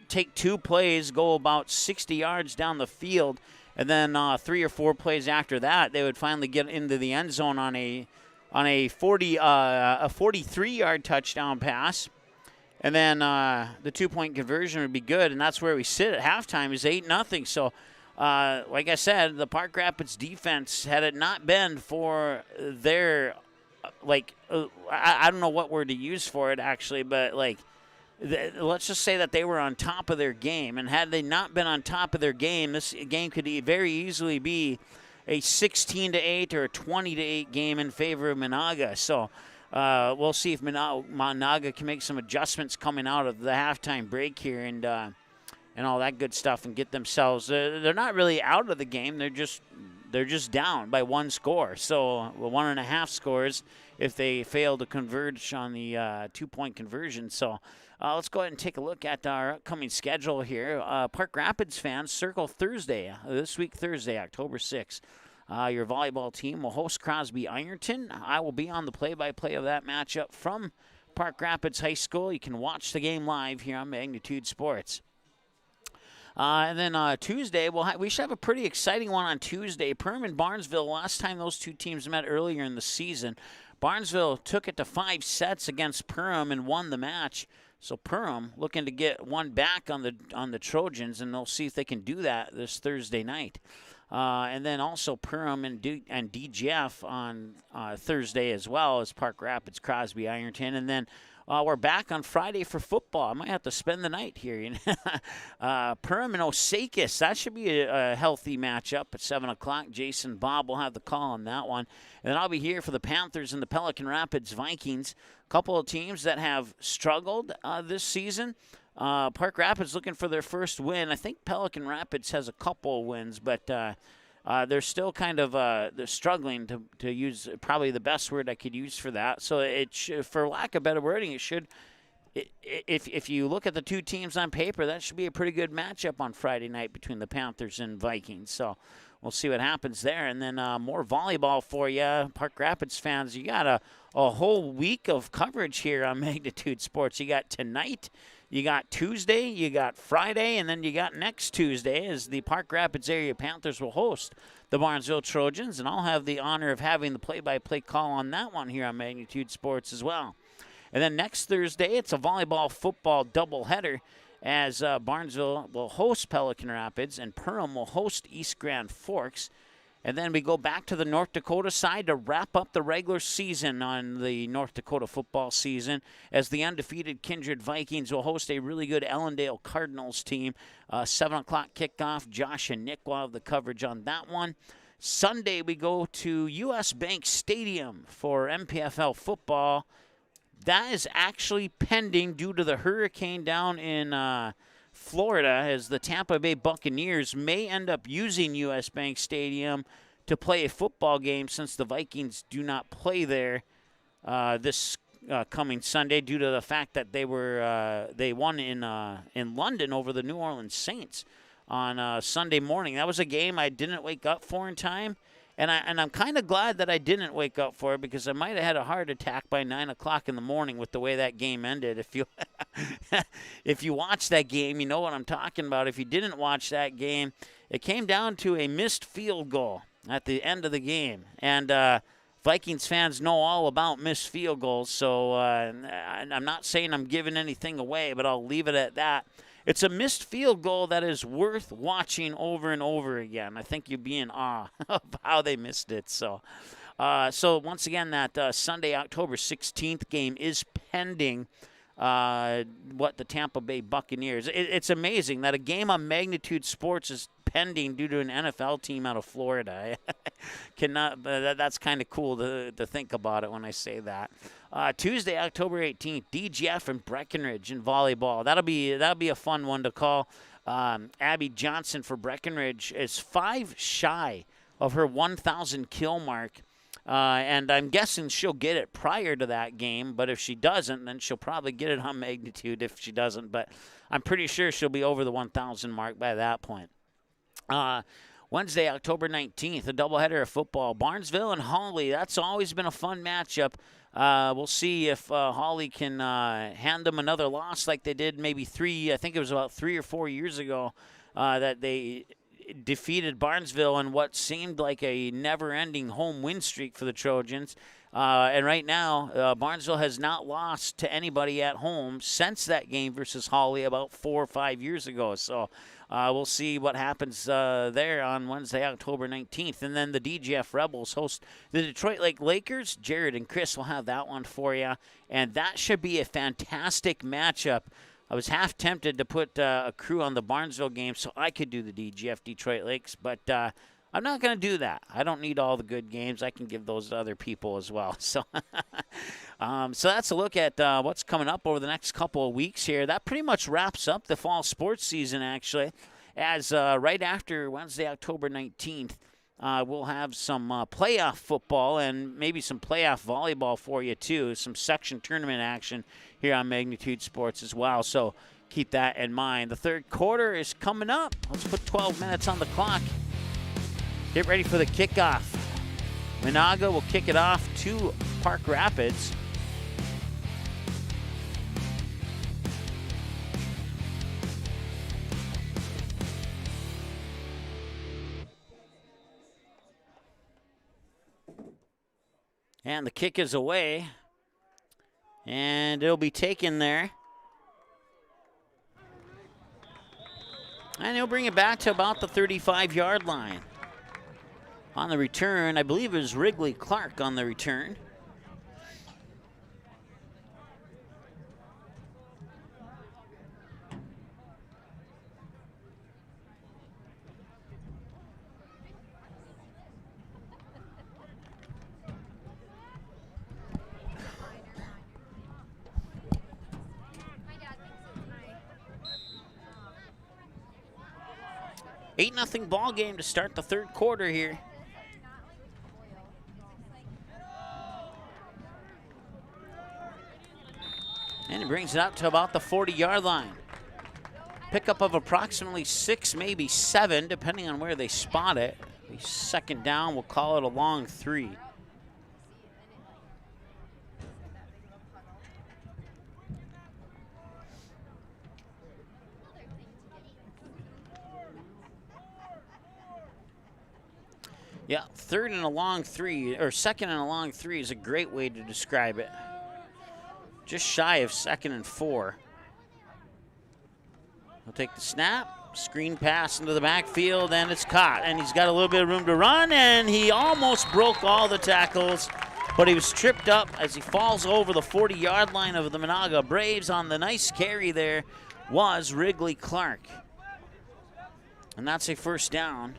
take 2 plays, go about 60 yards down the field, and then 3 or 4 plays after that, they would finally get into the end zone on a 43-yard touchdown pass. And then the 2-point conversion would be good, and that's where we sit at halftime is 8-0. So, like I said, the Park Rapids defense, had it not been for their, I don't know what word to use for it actually, but let's just say that they were on top of their game. And had they not been on top of their game, this game could very easily be a 16-8 or a 20-8 game in favor of Menahga. So we'll see if Menahga can make some adjustments coming out of the halftime break here and all that good stuff, and get themselves. They're not really out of the game. They're just down by 1 score. So 1.5 scores if they fail to converge on the 2-point conversion. So let's go ahead and take a look at our upcoming schedule here. Park Rapids fans, circle Thursday, this week Thursday, October 6th. Your volleyball team will host Crosby Ironton. I will be on the play-by-play of that matchup from Park Rapids High School. You can watch the game live here on Magnitude Sports. And then Tuesday, we should have a pretty exciting one on Tuesday. Perham and Barnesville, last time those two teams met earlier in the season, Barnesville took it to 5 sets against Perham and won the match. So Perham looking to get one back on the Trojans, and they'll see if they can do that this Thursday night. And then also Perham and DGF on Thursday as well as Park Rapids, Crosby, Ironton. And then we're back on Friday for football. I might have to spend the night here. Perham and Osakis. That should be a healthy matchup at 7 o'clock. Jason Bob will have the call on that one. And then I'll be here for the Panthers and the Pelican Rapids Vikings. A couple of teams that have struggled this season. Park Rapids looking for their first win. I think Pelican Rapids has a couple of wins, but they're still kind of they're struggling to use probably the best word I could use for that. So for lack of better wording, if you look at the two teams on paper, that should be a pretty good matchup on Friday night between the Panthers and Vikings. So we'll see what happens there. And then more volleyball for you, Park Rapids fans. You got a whole week of coverage here on Magnitude Sports. You got tonight, you got Tuesday, you got Friday, and then you got next Tuesday as the Park Rapids area Panthers will host the Barnesville Trojans. And I'll have the honor of having the play-by-play call on that one here on Magnitude Sports as well. And then next Thursday, it's a volleyball-football doubleheader as Barnesville will host Pelican Rapids and Perham will host East Grand Forks. And then we go back to the North Dakota side to wrap up the regular season on the North Dakota football season as the undefeated Kindred Vikings will host a really good Ellendale Cardinals team. 7 o'clock kickoff. Josh and Nick will have the coverage on that one. Sunday we go to U.S. Bank Stadium for MPFL football. That is actually pending due to the hurricane down in Florida, as the Tampa Bay Buccaneers may end up using U.S. Bank Stadium to play a football game, since the Vikings do not play there this coming Sunday, due to the fact that they won in London over the New Orleans Saints on Sunday morning. That was a game I didn't wake up for in time. And I'm kind of glad that I didn't wake up for it, because I might have had a heart attack by 9 o'clock in the morning with the way that game ended. If you watch that game, you know what I'm talking about. If you didn't watch that game, it came down to a missed field goal at the end of the game. And Vikings fans know all about missed field goals, so I'm not saying I'm giving anything away, but I'll leave it at that. It's a missed field goal that is worth watching over and over again. I think you'd be in awe of how they missed it. So once again, that Sunday, October 16th game is pending what the Tampa Bay Buccaneers. It's amazing that a game on Magnitude Sports is pending due to an NFL team out of Florida. That's kind of cool to think about it when I say that. Tuesday, October 18th, DGF and Breckenridge in volleyball. That'll be a fun one to call. Abby Johnson for Breckenridge is 5 shy of her 1,000 kill mark. And I'm guessing she'll get it prior to that game, but if she doesn't, then she'll probably get it on Magnitude if she doesn't. But I'm pretty sure she'll be over the 1,000 mark by that point. Wednesday, October 19th, a doubleheader of football. Barnesville and Hawley. That's always been a fun matchup. We'll see if Hawley can hand them another loss like they did maybe I think it was about 3 or 4 years ago that they defeated Barnesville in what seemed like a never-ending home win streak for the Trojans. And right now, Barnesville has not lost to anybody at home since that game versus Hawley about 4 or 5 years ago. So we'll see what happens there on Wednesday, October 19th. And then the DGF Rebels host the Detroit Lake Lakers. Jared and Chris will have that one for you. And that should be a fantastic matchup. I was half tempted to put a crew on the Barnesville game so I could do the DGF Detroit Lakes, but I'm not going to do that. I don't need all the good games. I can give those to other people as well. So so that's a look at what's coming up over the next couple of weeks here. That pretty much wraps up the fall sports season, actually, as right after Wednesday, October 19th, we'll have some playoff football and maybe some playoff volleyball for you, too, some section tournament action here on Magnitude Sports as well. So keep that in mind. The third quarter is coming up. Let's put 12 minutes on the clock. Get ready for the kickoff. Menahga will kick it off to Park Rapids. And the kick is away. And it'll be taken there. And he'll bring it back to about the 35-yard line. On the return, I believe it was Wrigley Clark on the return. Eight 0 ball game to start the third quarter here. And he brings it out to about the 40-yard line. Pickup of approximately 6, maybe 7, depending on where they spot it. Second down, we'll call it a long 3. Yeah, third and a long 3, or second and a long 3 is a great way to describe it. Just shy of 2nd and 4. He'll take the snap, screen pass into the backfield, and it's caught. And he's got a little bit of room to run, and he almost broke all the tackles, but he was tripped up as he falls over the 40-yard line of the Menahga Braves. On the nice carry there was Wrigley Clark. And that's a first down.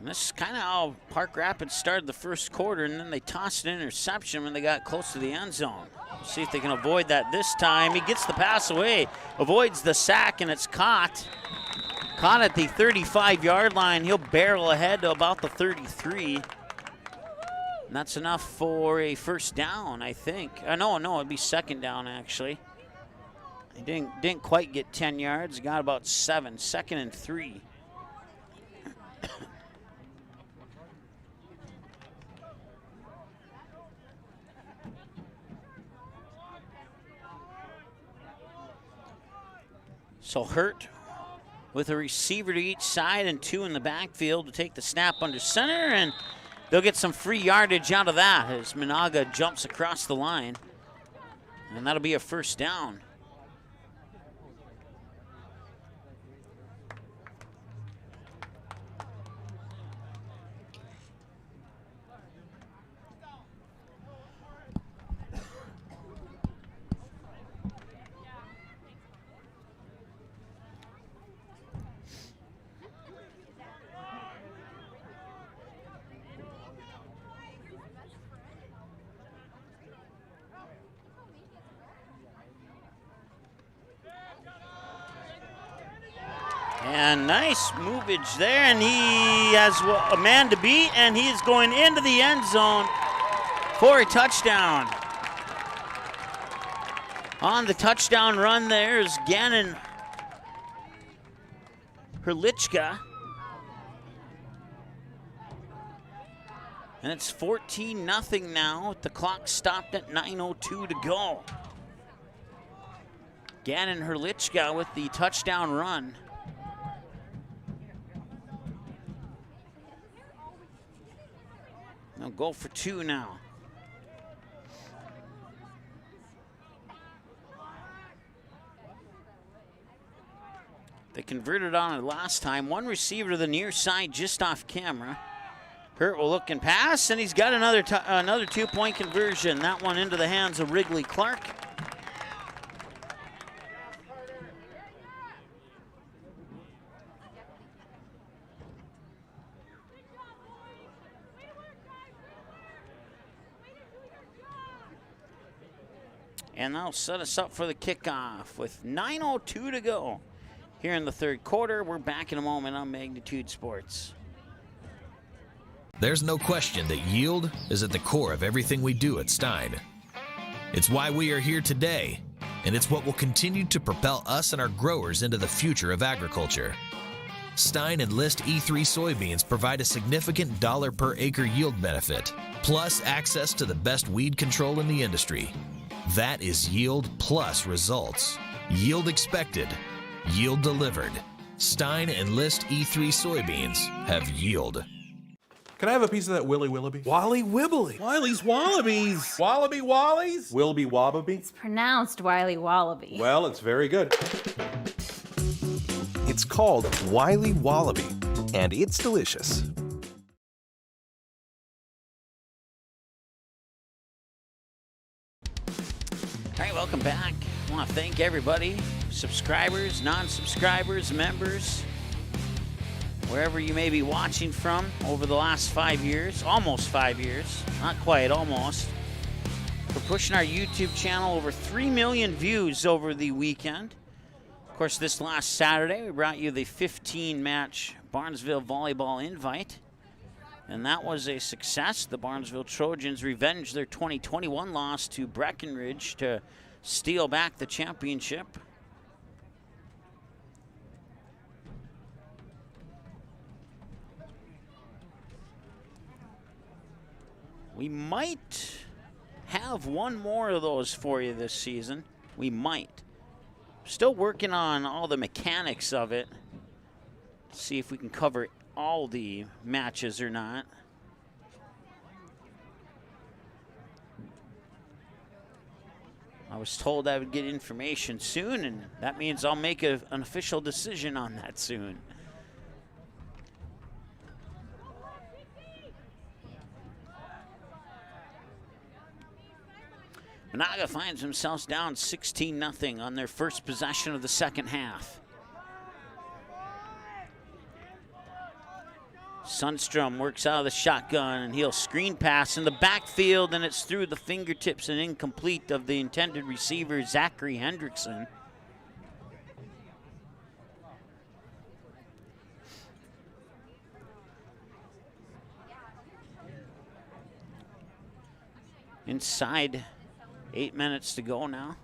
And this is kind of how Park Rapids started the first quarter, and then they tossed an interception when they got close to the end zone. We'll see if they can avoid that this time. He gets the pass away, avoids the sack, and it's caught. Caught at the 35-yard line. He'll barrel ahead to about the 33. And that's enough for a first down, I think. No, it'd be second down, actually. He didn't quite get 10 yards. Got about 7, 2nd and 3. So Hurt with a receiver to each side and 2 in the backfield to take the snap under center, and they'll get some free yardage out of that as Menahga jumps across the line. And that'll be a first down. And nice movage there, and he has a man to beat, and he is going into the end zone for a touchdown. On the touchdown run there is Gannon Herlichka. And it's 14-0 now. The clock stopped at 9:02 to go. Gannon Herlichka with the touchdown run. They'll go for 2 now. They converted on it last time. One receiver to the near side just off camera. Hurt will look and pass, and he's got another 2-point conversion. That one into the hands of Wrigley Clark. And that'll set us up for the kickoff with 9:02 to go. Here in the third quarter, we're back in a moment on Magnitude Sports. There's no question that yield is at the core of everything we do at Stein. It's why we are here today, and it's what will continue to propel us and our growers into the future of agriculture. Stein Enlist E3 soybeans provide a significant dollar per acre yield benefit, plus access to the best weed control in the industry. That is yield plus results. Yield expected, yield delivered. Stein Enlist E3 soybeans have yield. Can I have a piece of that Willy Willoughby? Wally Wibbly. Wiley's Wallabies. Wallaby Wallies. Wilby Wababy. It's pronounced Wiley Wallaby. Well, it's very good. It's called Wiley Wallaby, and it's delicious. All right, welcome back. I want to thank everybody, subscribers, non-subscribers, members, wherever you may be watching from over the last 5 years, almost 5 years, not quite, almost. We're pushing our YouTube channel over 3 million views over the weekend. Of course, this last Saturday, we brought you the 15-match Barnesville Volleyball Invite, and that was a success. The Barnesville Trojans revenged their 2021 loss to Breckenridge to steal back the championship. We might have one more of those for you this season. We might. Still working on all the mechanics of it. See if we can cover all the matches or not. I was told I would get information soon, and that means I'll make an official decision on that soon. Menahga finds themselves down 16-0 on their first possession of the second half. Sundstrom works out of the shotgun, and he'll screen pass in the backfield, and it's through the fingertips and incomplete of the intended receiver, Zachary Hendrickson. Inside 8 minutes to go now.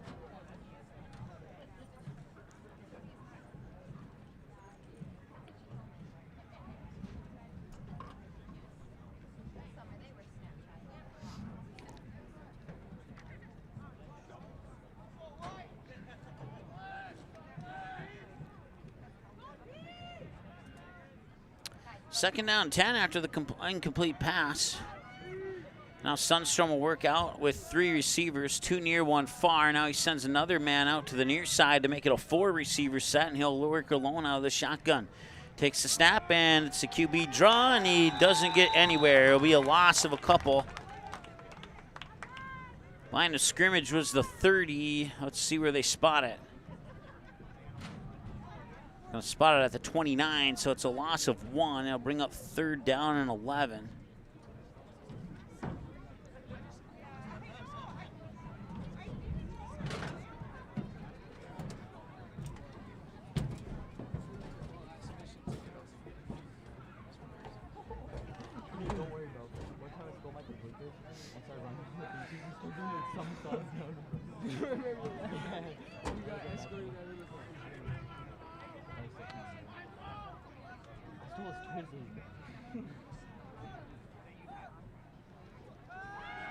Second down 10 after the incomplete pass. Now Sundstrom will work out with 3 receivers, 2 near, 1 far. Now he sends another man out to the near side to make it a 4-receiver set, and he'll work alone out of the shotgun. Takes the snap, and it's a QB draw, and he doesn't get anywhere. It'll be a loss of a couple. Line of scrimmage was the 30. Let's see where they spot it. Gonna spot it at the 29, so it's a loss of 1. It'll bring up 3rd down and 11.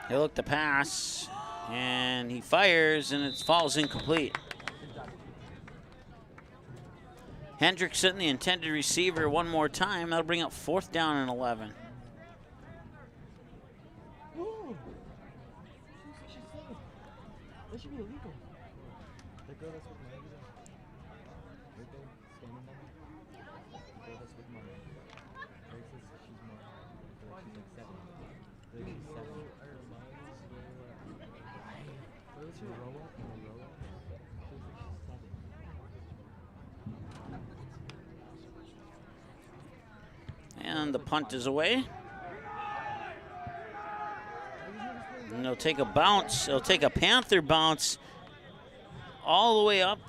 He'll look to pass, and he fires, and it falls incomplete. Hendrickson, the intended receiver, one more time. That'll bring up 4th down and 11. That should be illegal. That girl that's with Menahga. Right there, standing there. The girl that's with Menahga. Right, says she's more. She's like 7. Like she's 7. She's a row up and a row up. She's like she's 7. And the punt is away. And they'll take a bounce. They'll take a Panther bounce all the way up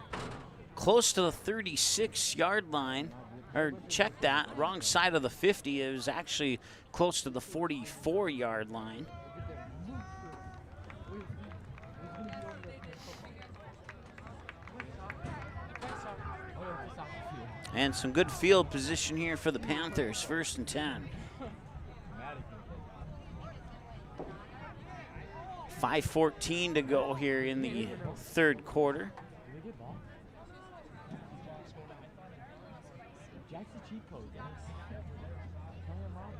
close to the 36-yard line. Or check that, wrong side of the 50. It was actually close to the 44-yard line. And some good field position here for the Panthers, 1st and 10. 5:14 to go here in the 3rd quarter. Jack's the cheat code, guys. Tell him wrong.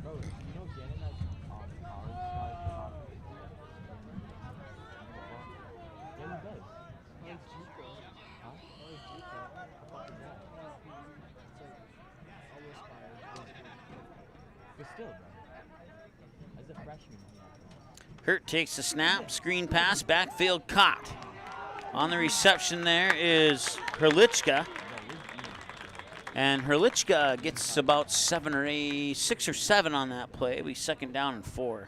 Bro, you know Gannon has college stars. Yeah, he does. He has cheat code. Huh? Oh, he's cheat code. I fucking know. But still, bro. As a freshman, Hurt takes the snap, screen pass, backfield caught. On the reception there is Herlichka. And Herlichka gets about 6 or 7 on that play. It'll be 2nd down and 4.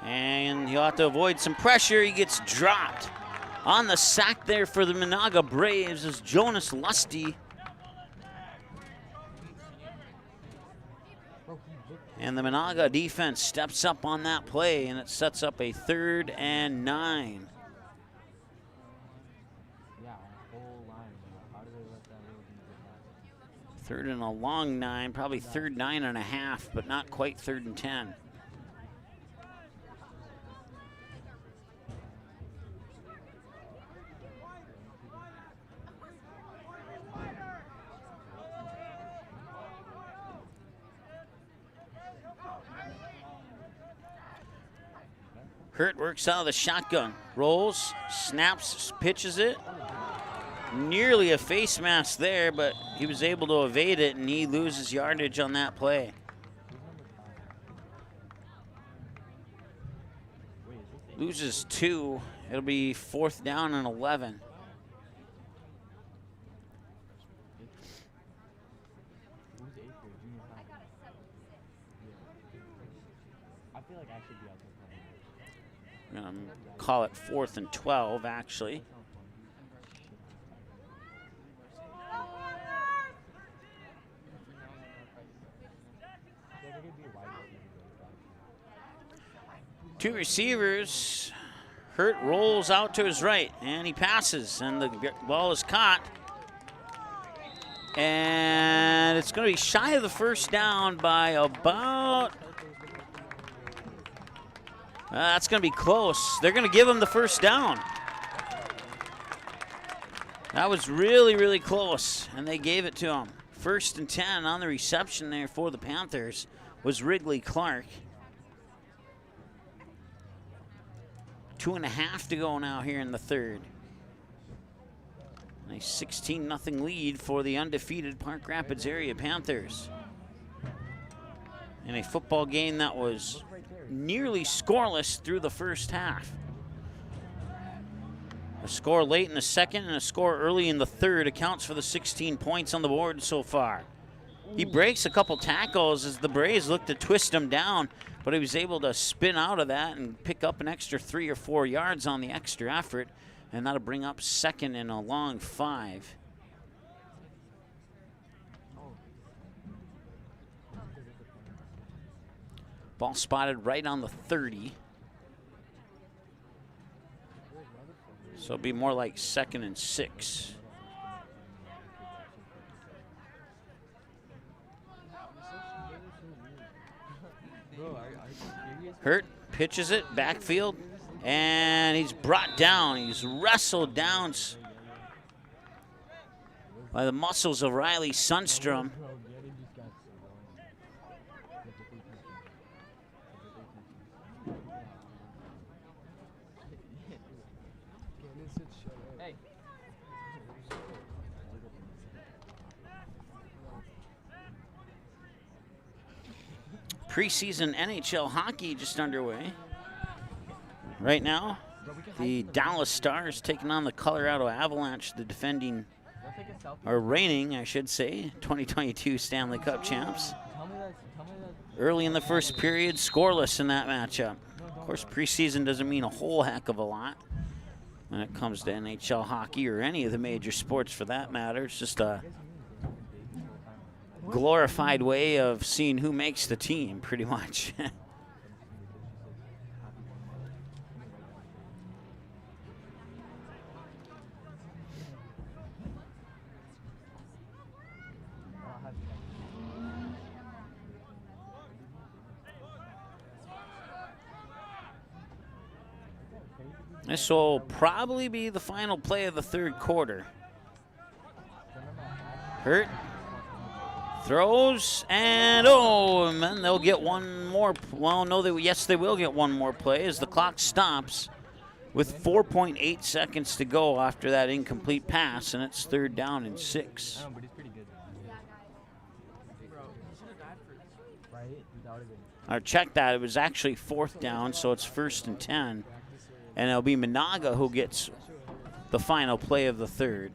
And he'll have to avoid some pressure. He gets dropped. On the sack there for the Menahga Braves is Jonas Lusty. And the Menahga defense steps up on that play, and it sets up a 3rd and 9. yeah, a whole line. How do they let that little thing get past? 3rd and a long 9, probably 3rd 9.5, but not quite 3rd and 10. Hurt works out of the shotgun. Rolls, snaps, pitches it. Nearly a face mask there, but he was able to evade it, and he loses yardage on that play. Loses 2. It'll be 4th down and 11. I'm going to call it 4th and 12, actually. Two receivers. Hurt rolls out to his right, and he passes, and the ball is caught. And it's going to be shy of the first down by about... that's going to be close. They're going to give him the first down. That was really, really close, and they gave it to him. 1st and 10 on the reception there for the Panthers was Wrigley Clark. 2.5 to go now here in the 3rd. A 16-0 lead for the undefeated Park Rapids area Panthers. In a football game that was nearly scoreless through the first half. A score late in the 2nd and a score early in the 3rd accounts for the 16 points on the board so far. He breaks a couple tackles as the Braves look to twist him down, but he was able to spin out of that and pick up an extra 3 or 4 yards on the extra effort, and that'll bring up 2nd and a long 5. Ball spotted right on the 30. So it'll be more like 2nd and 6. Hurt pitches it backfield, and he's brought down. He's wrestled down by the muscles of Riley Sundstrom. Preseason NHL hockey just underway. Right now, the Dallas Stars taking on the Colorado Avalanche, the defending, or reigning, I should say, 2022 Stanley Cup champs. Early in the first period, scoreless in that matchup. Of course, preseason doesn't mean a whole heck of a lot when it comes to NHL hockey or any of the major sports for that matter. It's just a glorified way of seeing who makes the team, pretty much. This will probably be the final play of the 3rd quarter. Hurt. Throws, and then they'll get one more. Well, no, yes, they will get one more play as the clock stops with 4.8 seconds to go after that incomplete pass, and it's 3rd down and 6. I checked that. It was actually 4th down, so it's 1st and 10. And it'll be Menahga who gets the final play of the 3rd.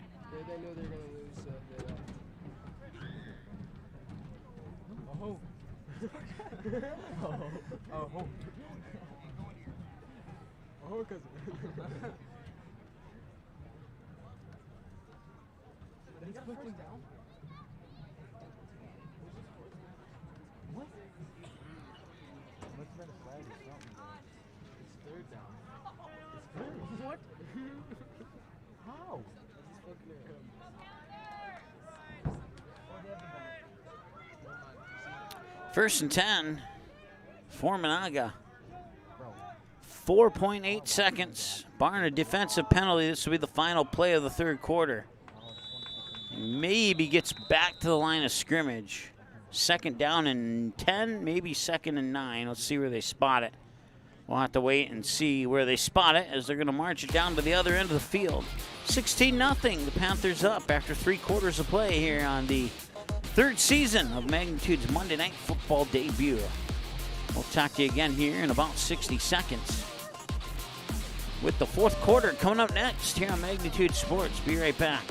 First and 10 for Menahga. 4.8 seconds, barring a defensive penalty. This will be the final play of the 3rd quarter. Maybe gets back to the line of scrimmage. 2nd down and 10, maybe 2nd and 9. Let's see where they spot it. We'll have to wait and see where they spot it as they're going to march it down to the other end of the field. 16-0, the Panthers up after 3 quarters of play here on the 3rd season of Magnitude's Monday Night Football debut. We'll talk to you again here in about 60 seconds with the 4th quarter coming up next here on Magnitude Sports. Be right back.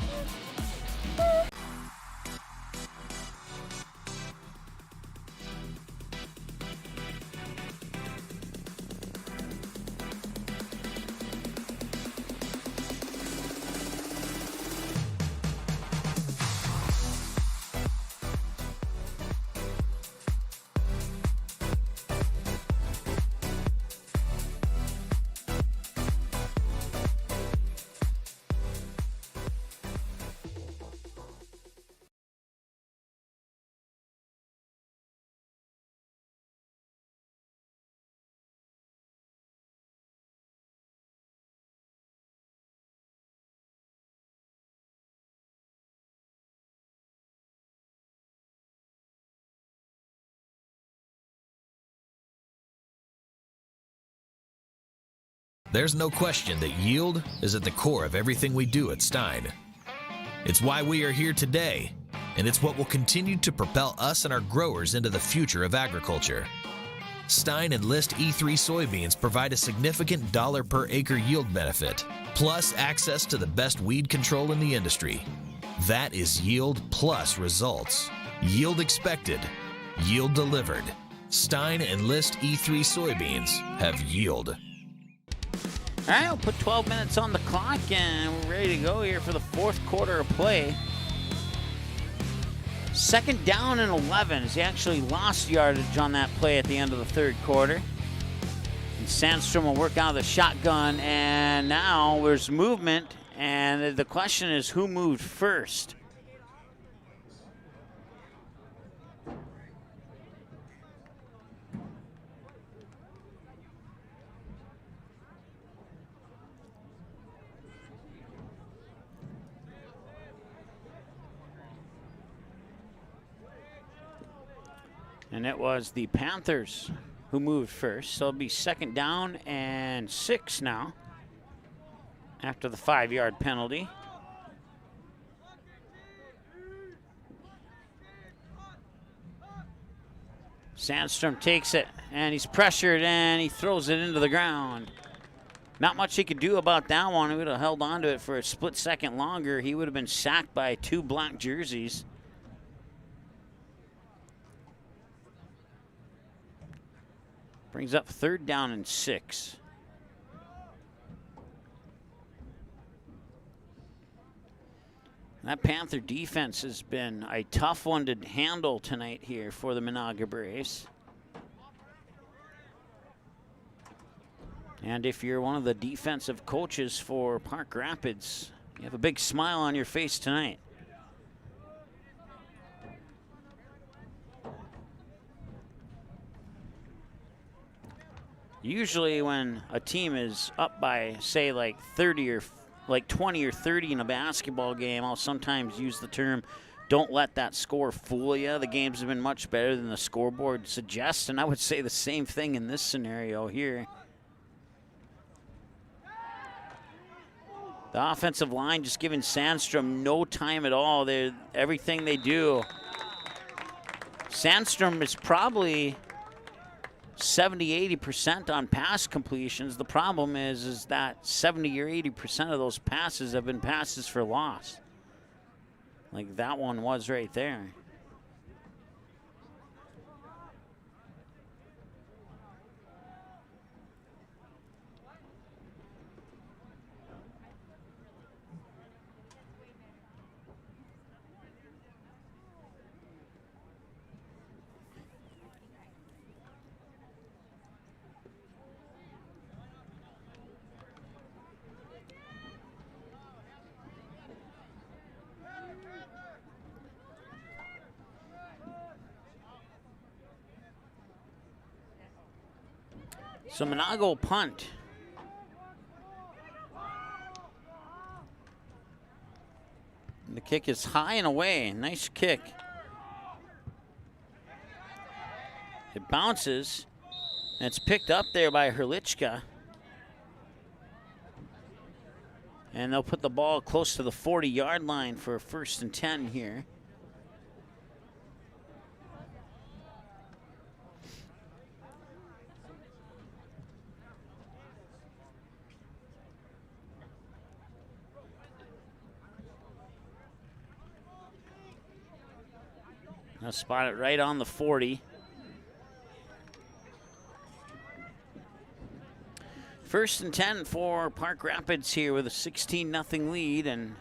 There's no question that yield is at the core of everything we do at Stein. It's why we are here today, and it's what will continue to propel us and our growers into the future of agriculture. Stein Enlist E3 soybeans provide a significant dollar per acre yield benefit, plus access to the best weed control in the industry. That is yield plus results. Yield expected, yield delivered. Stein Enlist E3 soybeans have yield. All right, we'll put 12 minutes on the clock, and we're ready to go here for the 4th quarter of play. 2nd down and 11 as he actually lost yardage on that play at the end of the 3rd quarter. And Sandstrom will work out of the shotgun, and now there's movement, and the question is who moved first? And it was the Panthers who moved first. So it'll be 2nd down and 6 now after the 5-yard penalty. Sandstrom takes it, and he's pressured, and he throws it into the ground. Not much he could do about that one. He would have held on to it for a split second longer. He would have been sacked by 2 black jerseys. Brings up 3rd down and 6. That Panther defense has been a tough one to handle tonight here for the Menahga Braves. And if you're one of the defensive coaches for Park Rapids, you have a big smile on your face tonight. Usually when a team is up by, say, like 30 or like 20 or 30 in a basketball game, I'll sometimes use the term, don't let that score fool you. The games have been much better than the scoreboard suggests, and I would say the same thing in this scenario here. The offensive line just giving Sandstrom no time at all. Everything they do. Sandstrom is probably 70-80% on pass completions. The problem is that 70 or 80% of those passes have been passes for loss. Like that one was right there. So Menahga will punt. The kick is high and away. Nice kick. It bounces, And it's picked up there by Herlichka. And they'll put the ball close to the 40-yard line for 1st and 10 here. Now spot it right on the 40. 1st and 10 for Park Rapids here with a 16-0 lead, and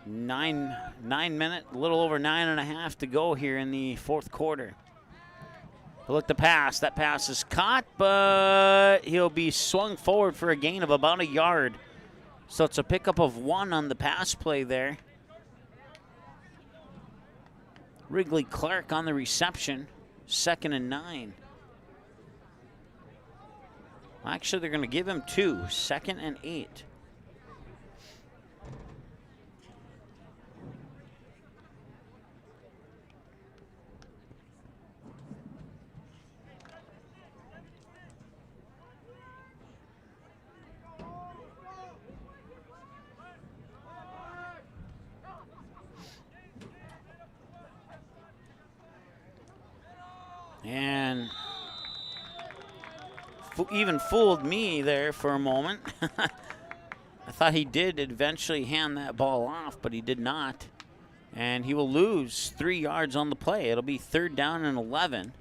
a little over 9.5 to go here in the 4th quarter. Look, the pass. That pass is caught, but he'll be swung forward for a gain of about a yard. So it's a pickup of 1 on the pass play there. Wrigley Clark on the reception, 2nd and 9. Actually, they're going to give him 2, 2nd and 8. And even fooled me there for a moment. I thought he did eventually hand that ball off, but he did not. And he will lose 3 yards on the play. It'll be 3rd down and 11.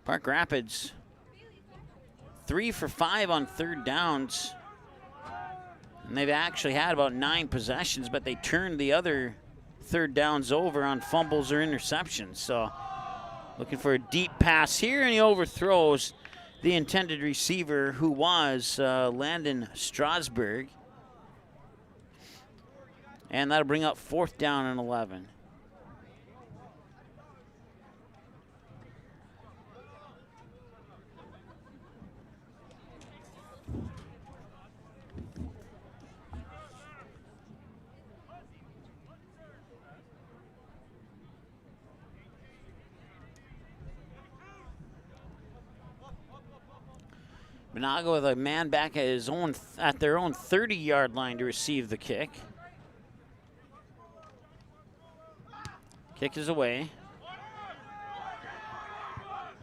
Park Rapids 3 for 5 on 3rd downs. And they've actually had about 9 possessions, but they turned the other 3rd downs over on fumbles or interceptions. So looking for a deep pass here, and he overthrows the intended receiver, who was Landon Strasburg. And that'll bring up 4th down and 11. Menahga with a man back at their own 30-yard line to receive the kick. Kick is away.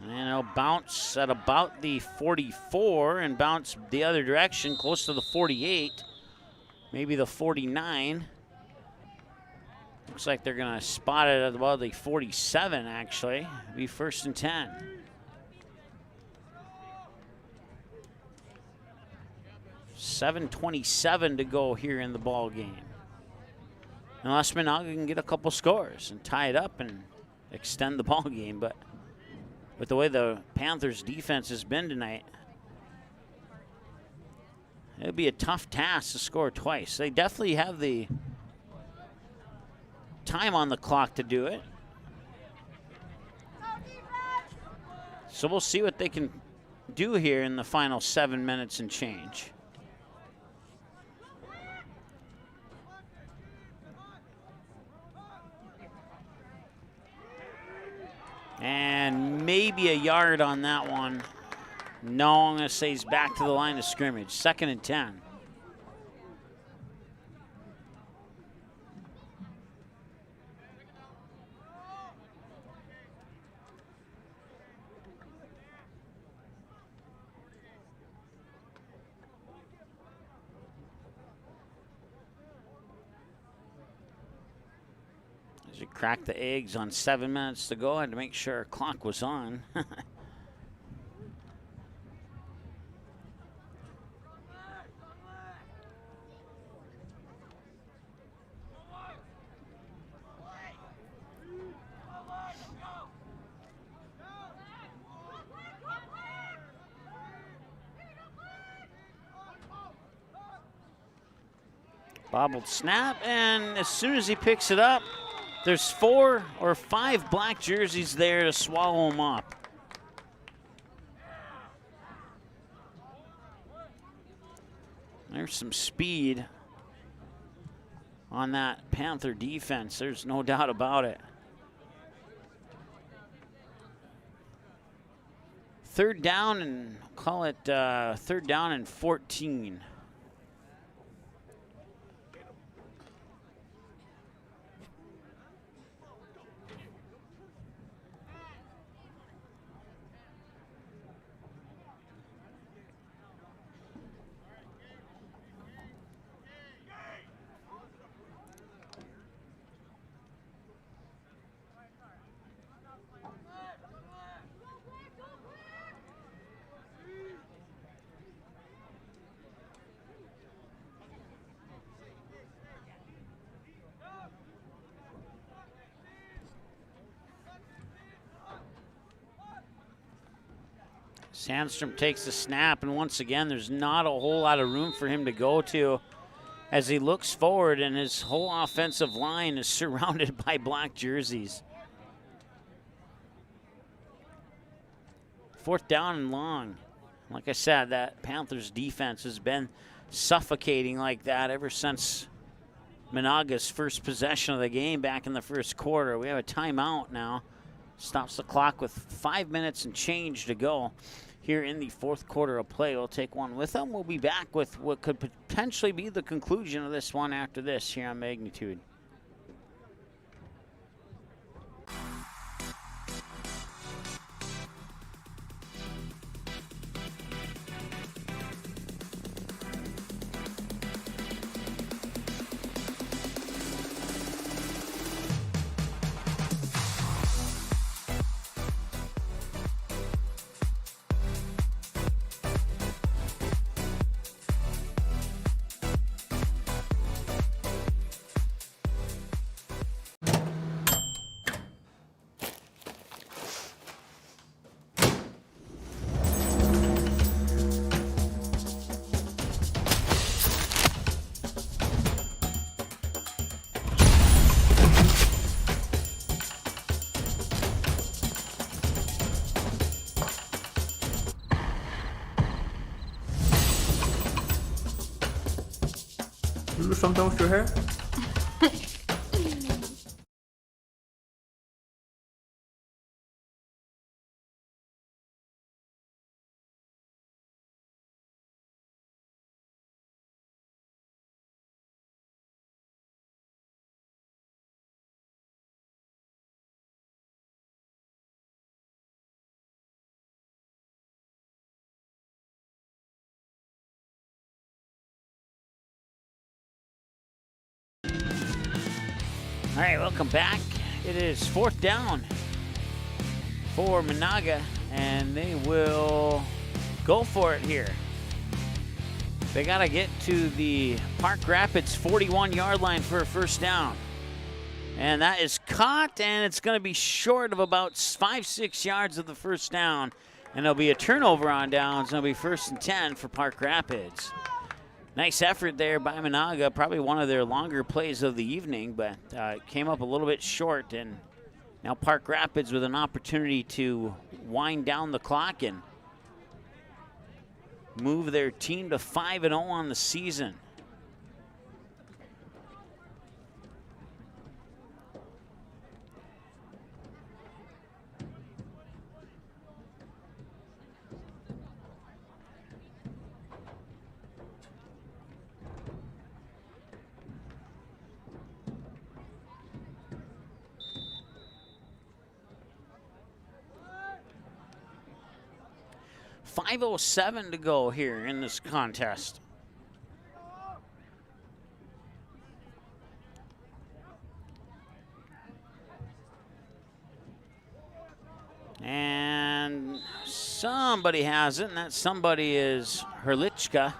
And it'll bounce at about the 44 and bounce the other direction, close to the 48, maybe the 49. Looks like they're going to spot it at about the 47, actually. It'll be 1st and 10. $7:27 to go here in the ball game. Unless Menahga can get a couple scores and tie it up and extend the ball game, but with the way the Panthers' defense has been tonight, it'll be a tough task to score twice. They definitely have the time on the clock to do it. So we'll see what they can do here in the final 7 minutes and change. And maybe a yard on that one. No, I'm going to say he's back to the line of scrimmage. 2nd and 10. As we cracked the eggs on 7 minutes to go, I had to make sure our clock was on. Bobbled snap, and as soon as he picks it up, there's 4 or 5 black jerseys there to swallow him up. There's some speed on that Panther defense. There's no doubt about it. Third down and call it third down and 14. Sandstrom takes the snap, and once again, there's not a whole lot of room for him to go to as he looks forward, and his whole offensive line is surrounded by black jerseys. Fourth down and long. Like I said, that Panthers defense has been suffocating like that ever since Menahga's first possession of the game back in the first quarter. We have a timeout now. Stops the clock with 5 minutes and change to go here in the fourth quarter of play. We'll take one with them. We'll be back with what could potentially be the conclusion of this one after this here on Magnitude. You do something with your hair? All right, welcome back. It is fourth down for Menahga, and they will go for it here. They got to get to the Park Rapids 41-yard line for a first down. And that is caught, and it's going to be short of about 5-6 yards of the first down. And there'll be a turnover on downs. It'll be 1st and 10 for Park Rapids. Nice effort there by Menahga, probably one of their longer plays of the evening, but came up a little bit short. And now Park Rapids with an opportunity to wind down the clock and move their team to 5-0 on the season. .507 to go here in this contest. And somebody has it, and that somebody is Herlichka.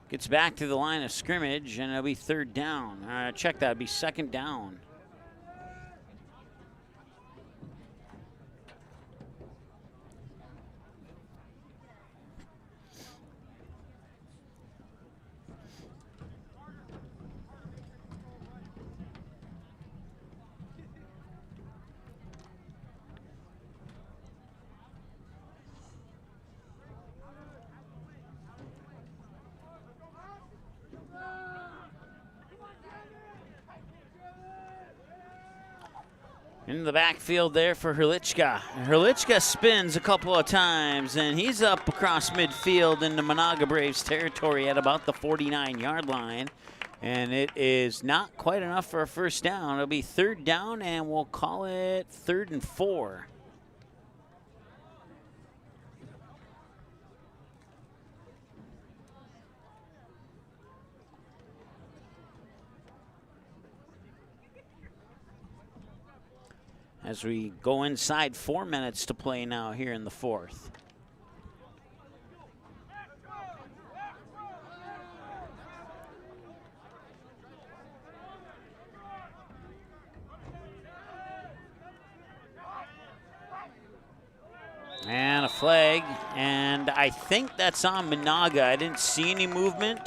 Gets back to the line of scrimmage, and it'll be third down. Check that, it'll be second down. In the backfield there for Hurlichka. Hurlichka spins a couple of times, and he's up across midfield into Menahga Braves territory at about the 49-yard line. And it is not quite enough for a first down. It'll be third down, and we'll call it 3rd and 4. As we go inside 4 minutes to play now here in the 4th. And a flag, and I think that's on Menahga. I didn't see any movement,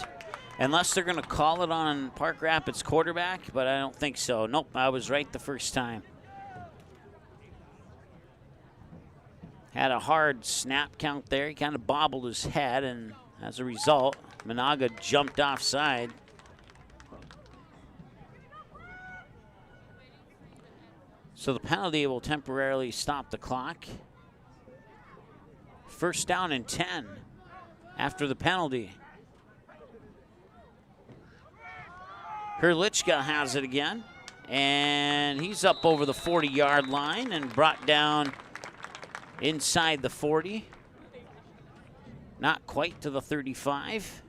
unless they're going to call it on Park Rapids quarterback, but I don't think so. Nope, I was right the first time. Had a hard snap count there. He kind of bobbled his head, and as a result, Menahga jumped offside. So the penalty will temporarily stop the clock. First down and 10 after the penalty. Hurlichka has it again, and he's up over the 40-yard line and brought down inside the 40. Not quite to the 35.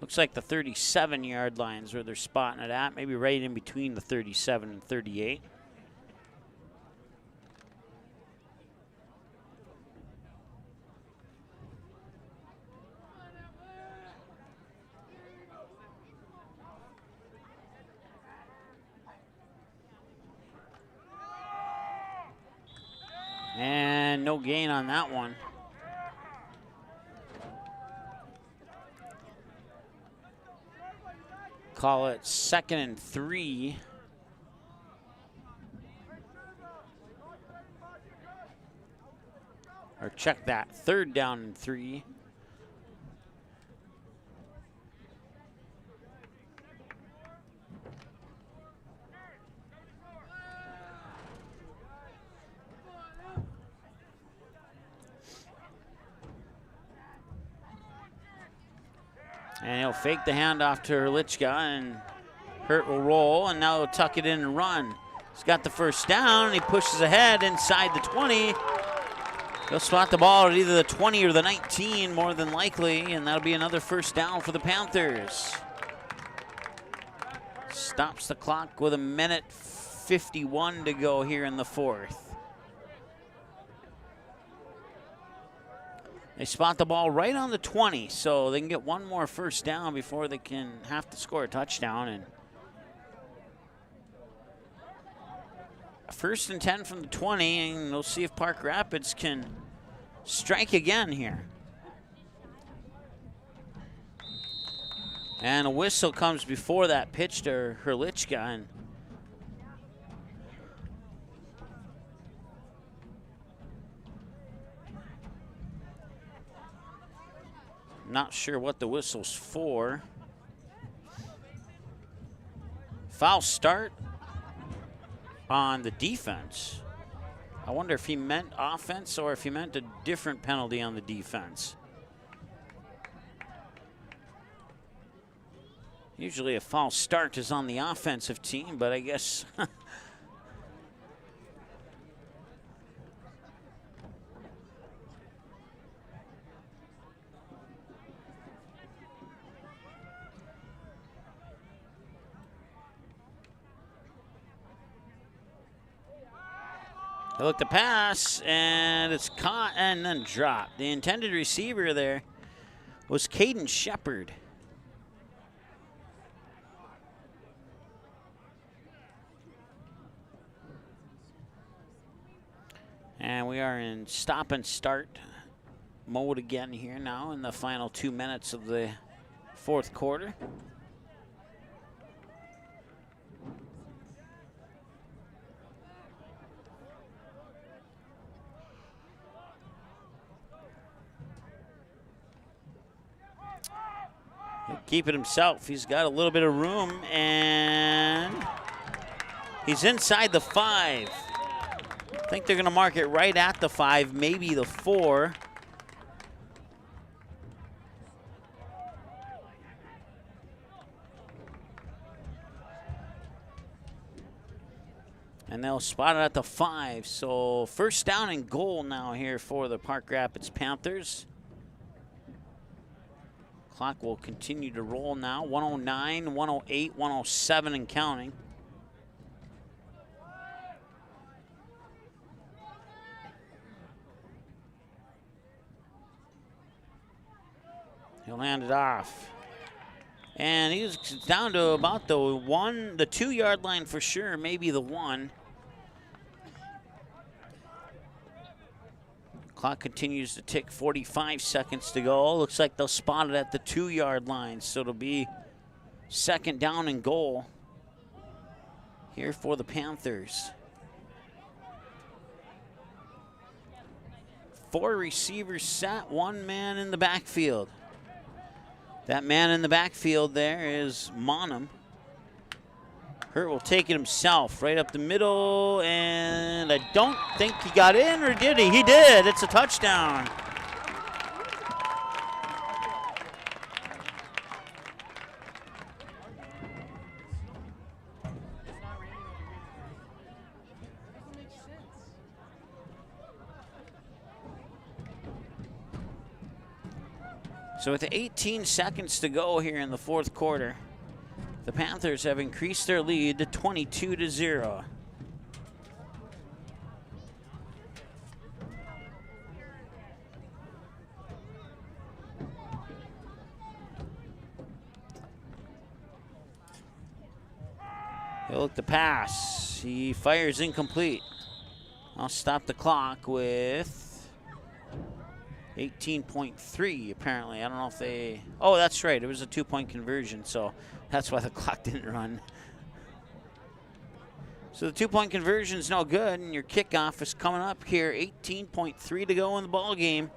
Looks like the 37-yard line is where they're spotting it at. Maybe right in between the 37 and 38. And no gain on that one. Call it 2nd and 3. Or check that, 3rd down and 3. And he'll fake the handoff to Hurlichka, and Hurt will roll, and now he'll tuck it in and run. He's got the first down, and he pushes ahead inside the 20. He'll spot the ball at either the 20 or the 19, more than likely, and that'll be another first down for the Panthers. Stops the clock with 1:51 to go here in the 4th. They spot the ball right on the 20, so they can get one more first down before they can have to score a touchdown. And 1st and 10 from the 20, and we'll see if Park Rapids can strike again here. And a whistle comes before that pitch to Hurlichka, and not sure what the whistle's for. Foul start on the defense. I wonder if he meant offense or if he meant a different penalty on the defense. Usually a false start is on the offensive team, but I guess they look to pass, and it's caught and then dropped. The intended receiver there was Caden Shepard. And we are in stop and start mode again here now in the final 2 minutes of the 4th quarter. He'll keep it himself. He's got a little bit of room, and he's inside the 5. I think they're going to mark it right at the 5, maybe the 4. And they'll spot it at the 5. So first down and goal now here for the Park Rapids Panthers. Clock will continue to roll now. 109, 108, 107 and counting. He'll hand it off. And he's down to about the 2-yard line for sure, maybe the 1. Clock continues to tick, 45 seconds to go. Looks like they'll spot it at the 2-yard line, so it'll be second down and goal here for the Panthers. 4 receivers set, 1 man in the backfield. That man in the backfield there is Monum. Hurt will take it himself right up the middle, and I don't think he got in, or did he? He did. It's a touchdown. So with 18 seconds to go here in the fourth quarter, the Panthers have increased their lead to 22-0. He'll look the pass. He fires incomplete. I'll stop the clock with 18.3 apparently. I don't know if they, oh, that's right. It was a 2-point conversion, so that's why the clock didn't run. So the 2-point conversion is no good, and your kickoff is coming up here. 18.3 to go in the ball game.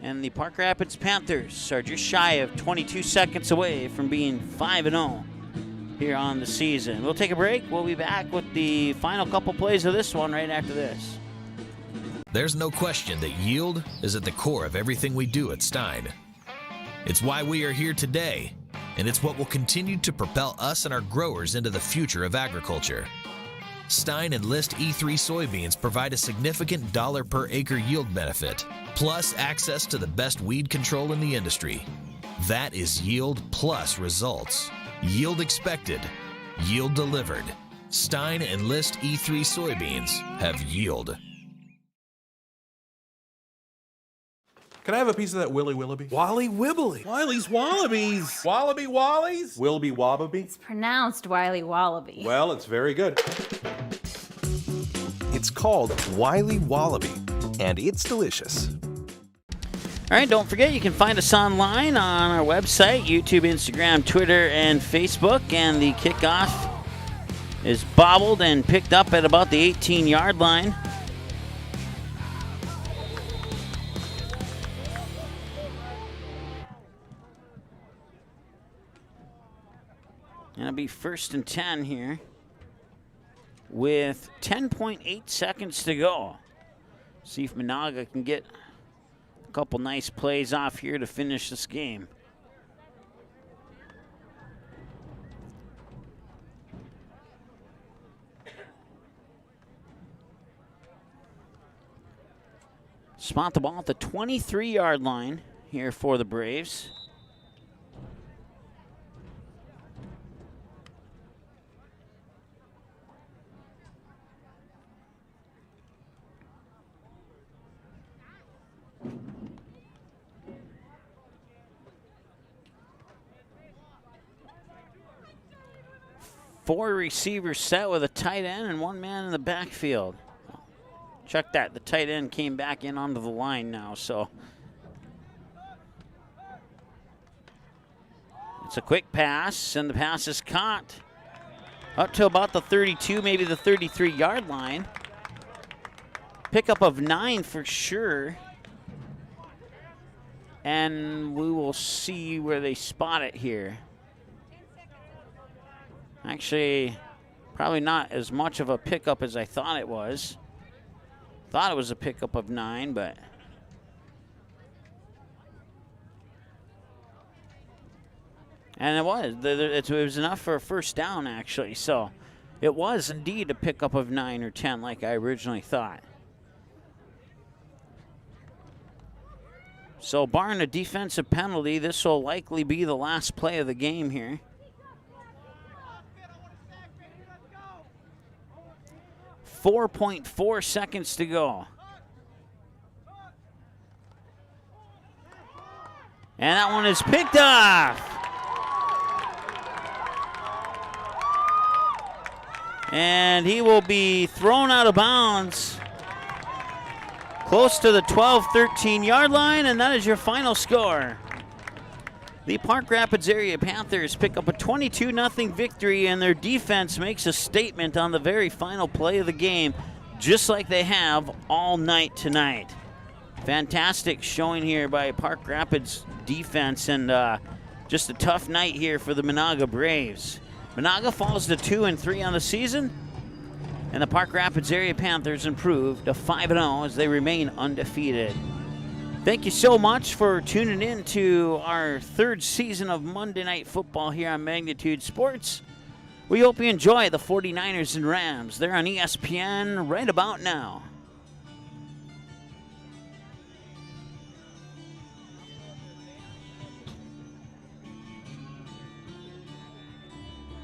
And the Park Rapids Panthers are just shy of 22 seconds away from being 5-0 here on the season. We'll take a break. We'll be back with the final couple plays of this one right after this. There's no question that yield is at the core of everything we do at Stein. It's why we are here today, and it's what will continue to propel us and our growers into the future of agriculture. Stein and List E3 soybeans provide a significant dollar per acre yield benefit, plus access to the best weed control in the industry. That is yield plus results. Yield expected, yield delivered. Stein and List E3 soybeans have yield. Can I have a piece of that Willy Willoughby? Wally Wibbly. Wiley's Wallabies. Wallaby Wallies. Wilby Wababy? It's pronounced Wiley Wallaby. Well, it's very good. It's called Wiley Wallaby, and it's delicious. All right, don't forget you can find us online on our website, YouTube, Instagram, Twitter, and Facebook. And the kickoff is bobbled and picked up at about the 18-yard line. And it'll be 1st and 10 here with 10.8 seconds to go. See if Menahga can get a couple nice plays off here to finish this game. Spot the ball at the 23-yard line here for the Braves. Four receivers set with a tight end and 1 man in the backfield. Check that. The tight end came back in onto the line now, so it's a quick pass, and the pass is caught up to about the 32, maybe the 33-yard line. Pickup of 9 for sure. And we will see where they spot it here. Actually, probably not as much of a pickup as I thought it was. Thought it was a pickup of 9, but... And it was. It was enough for a first down, actually. So it was indeed a pickup of 9 or 10 like I originally thought. So barring a defensive penalty, this will likely be the last play of the game here. .4 seconds to go. And that one is picked off. And he will be thrown out of bounds close to the 12-13 yard line, and that is your final score. The Park Rapids area Panthers pick up a 22-0 victory, and their defense makes a statement on the very final play of the game, just like they have all night tonight. Fantastic showing here by Park Rapids defense, and just a tough night here for the Menahga Braves. Menahga falls to 2-3 on the season, and the Park Rapids area Panthers improve to 5-0 as they remain undefeated. Thank you so much for tuning in to our third season of Monday Night Football here on Magnitude Sports. We hope you enjoy the 49ers and Rams. They're on ESPN right about now.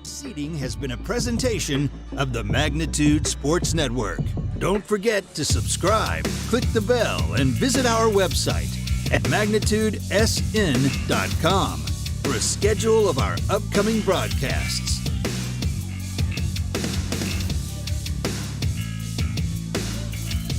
Seating has been a presentation of the Magnitude Sports Network. Don't forget to subscribe, click the bell, and visit our website at magnitudesn.com for a schedule of our upcoming broadcasts.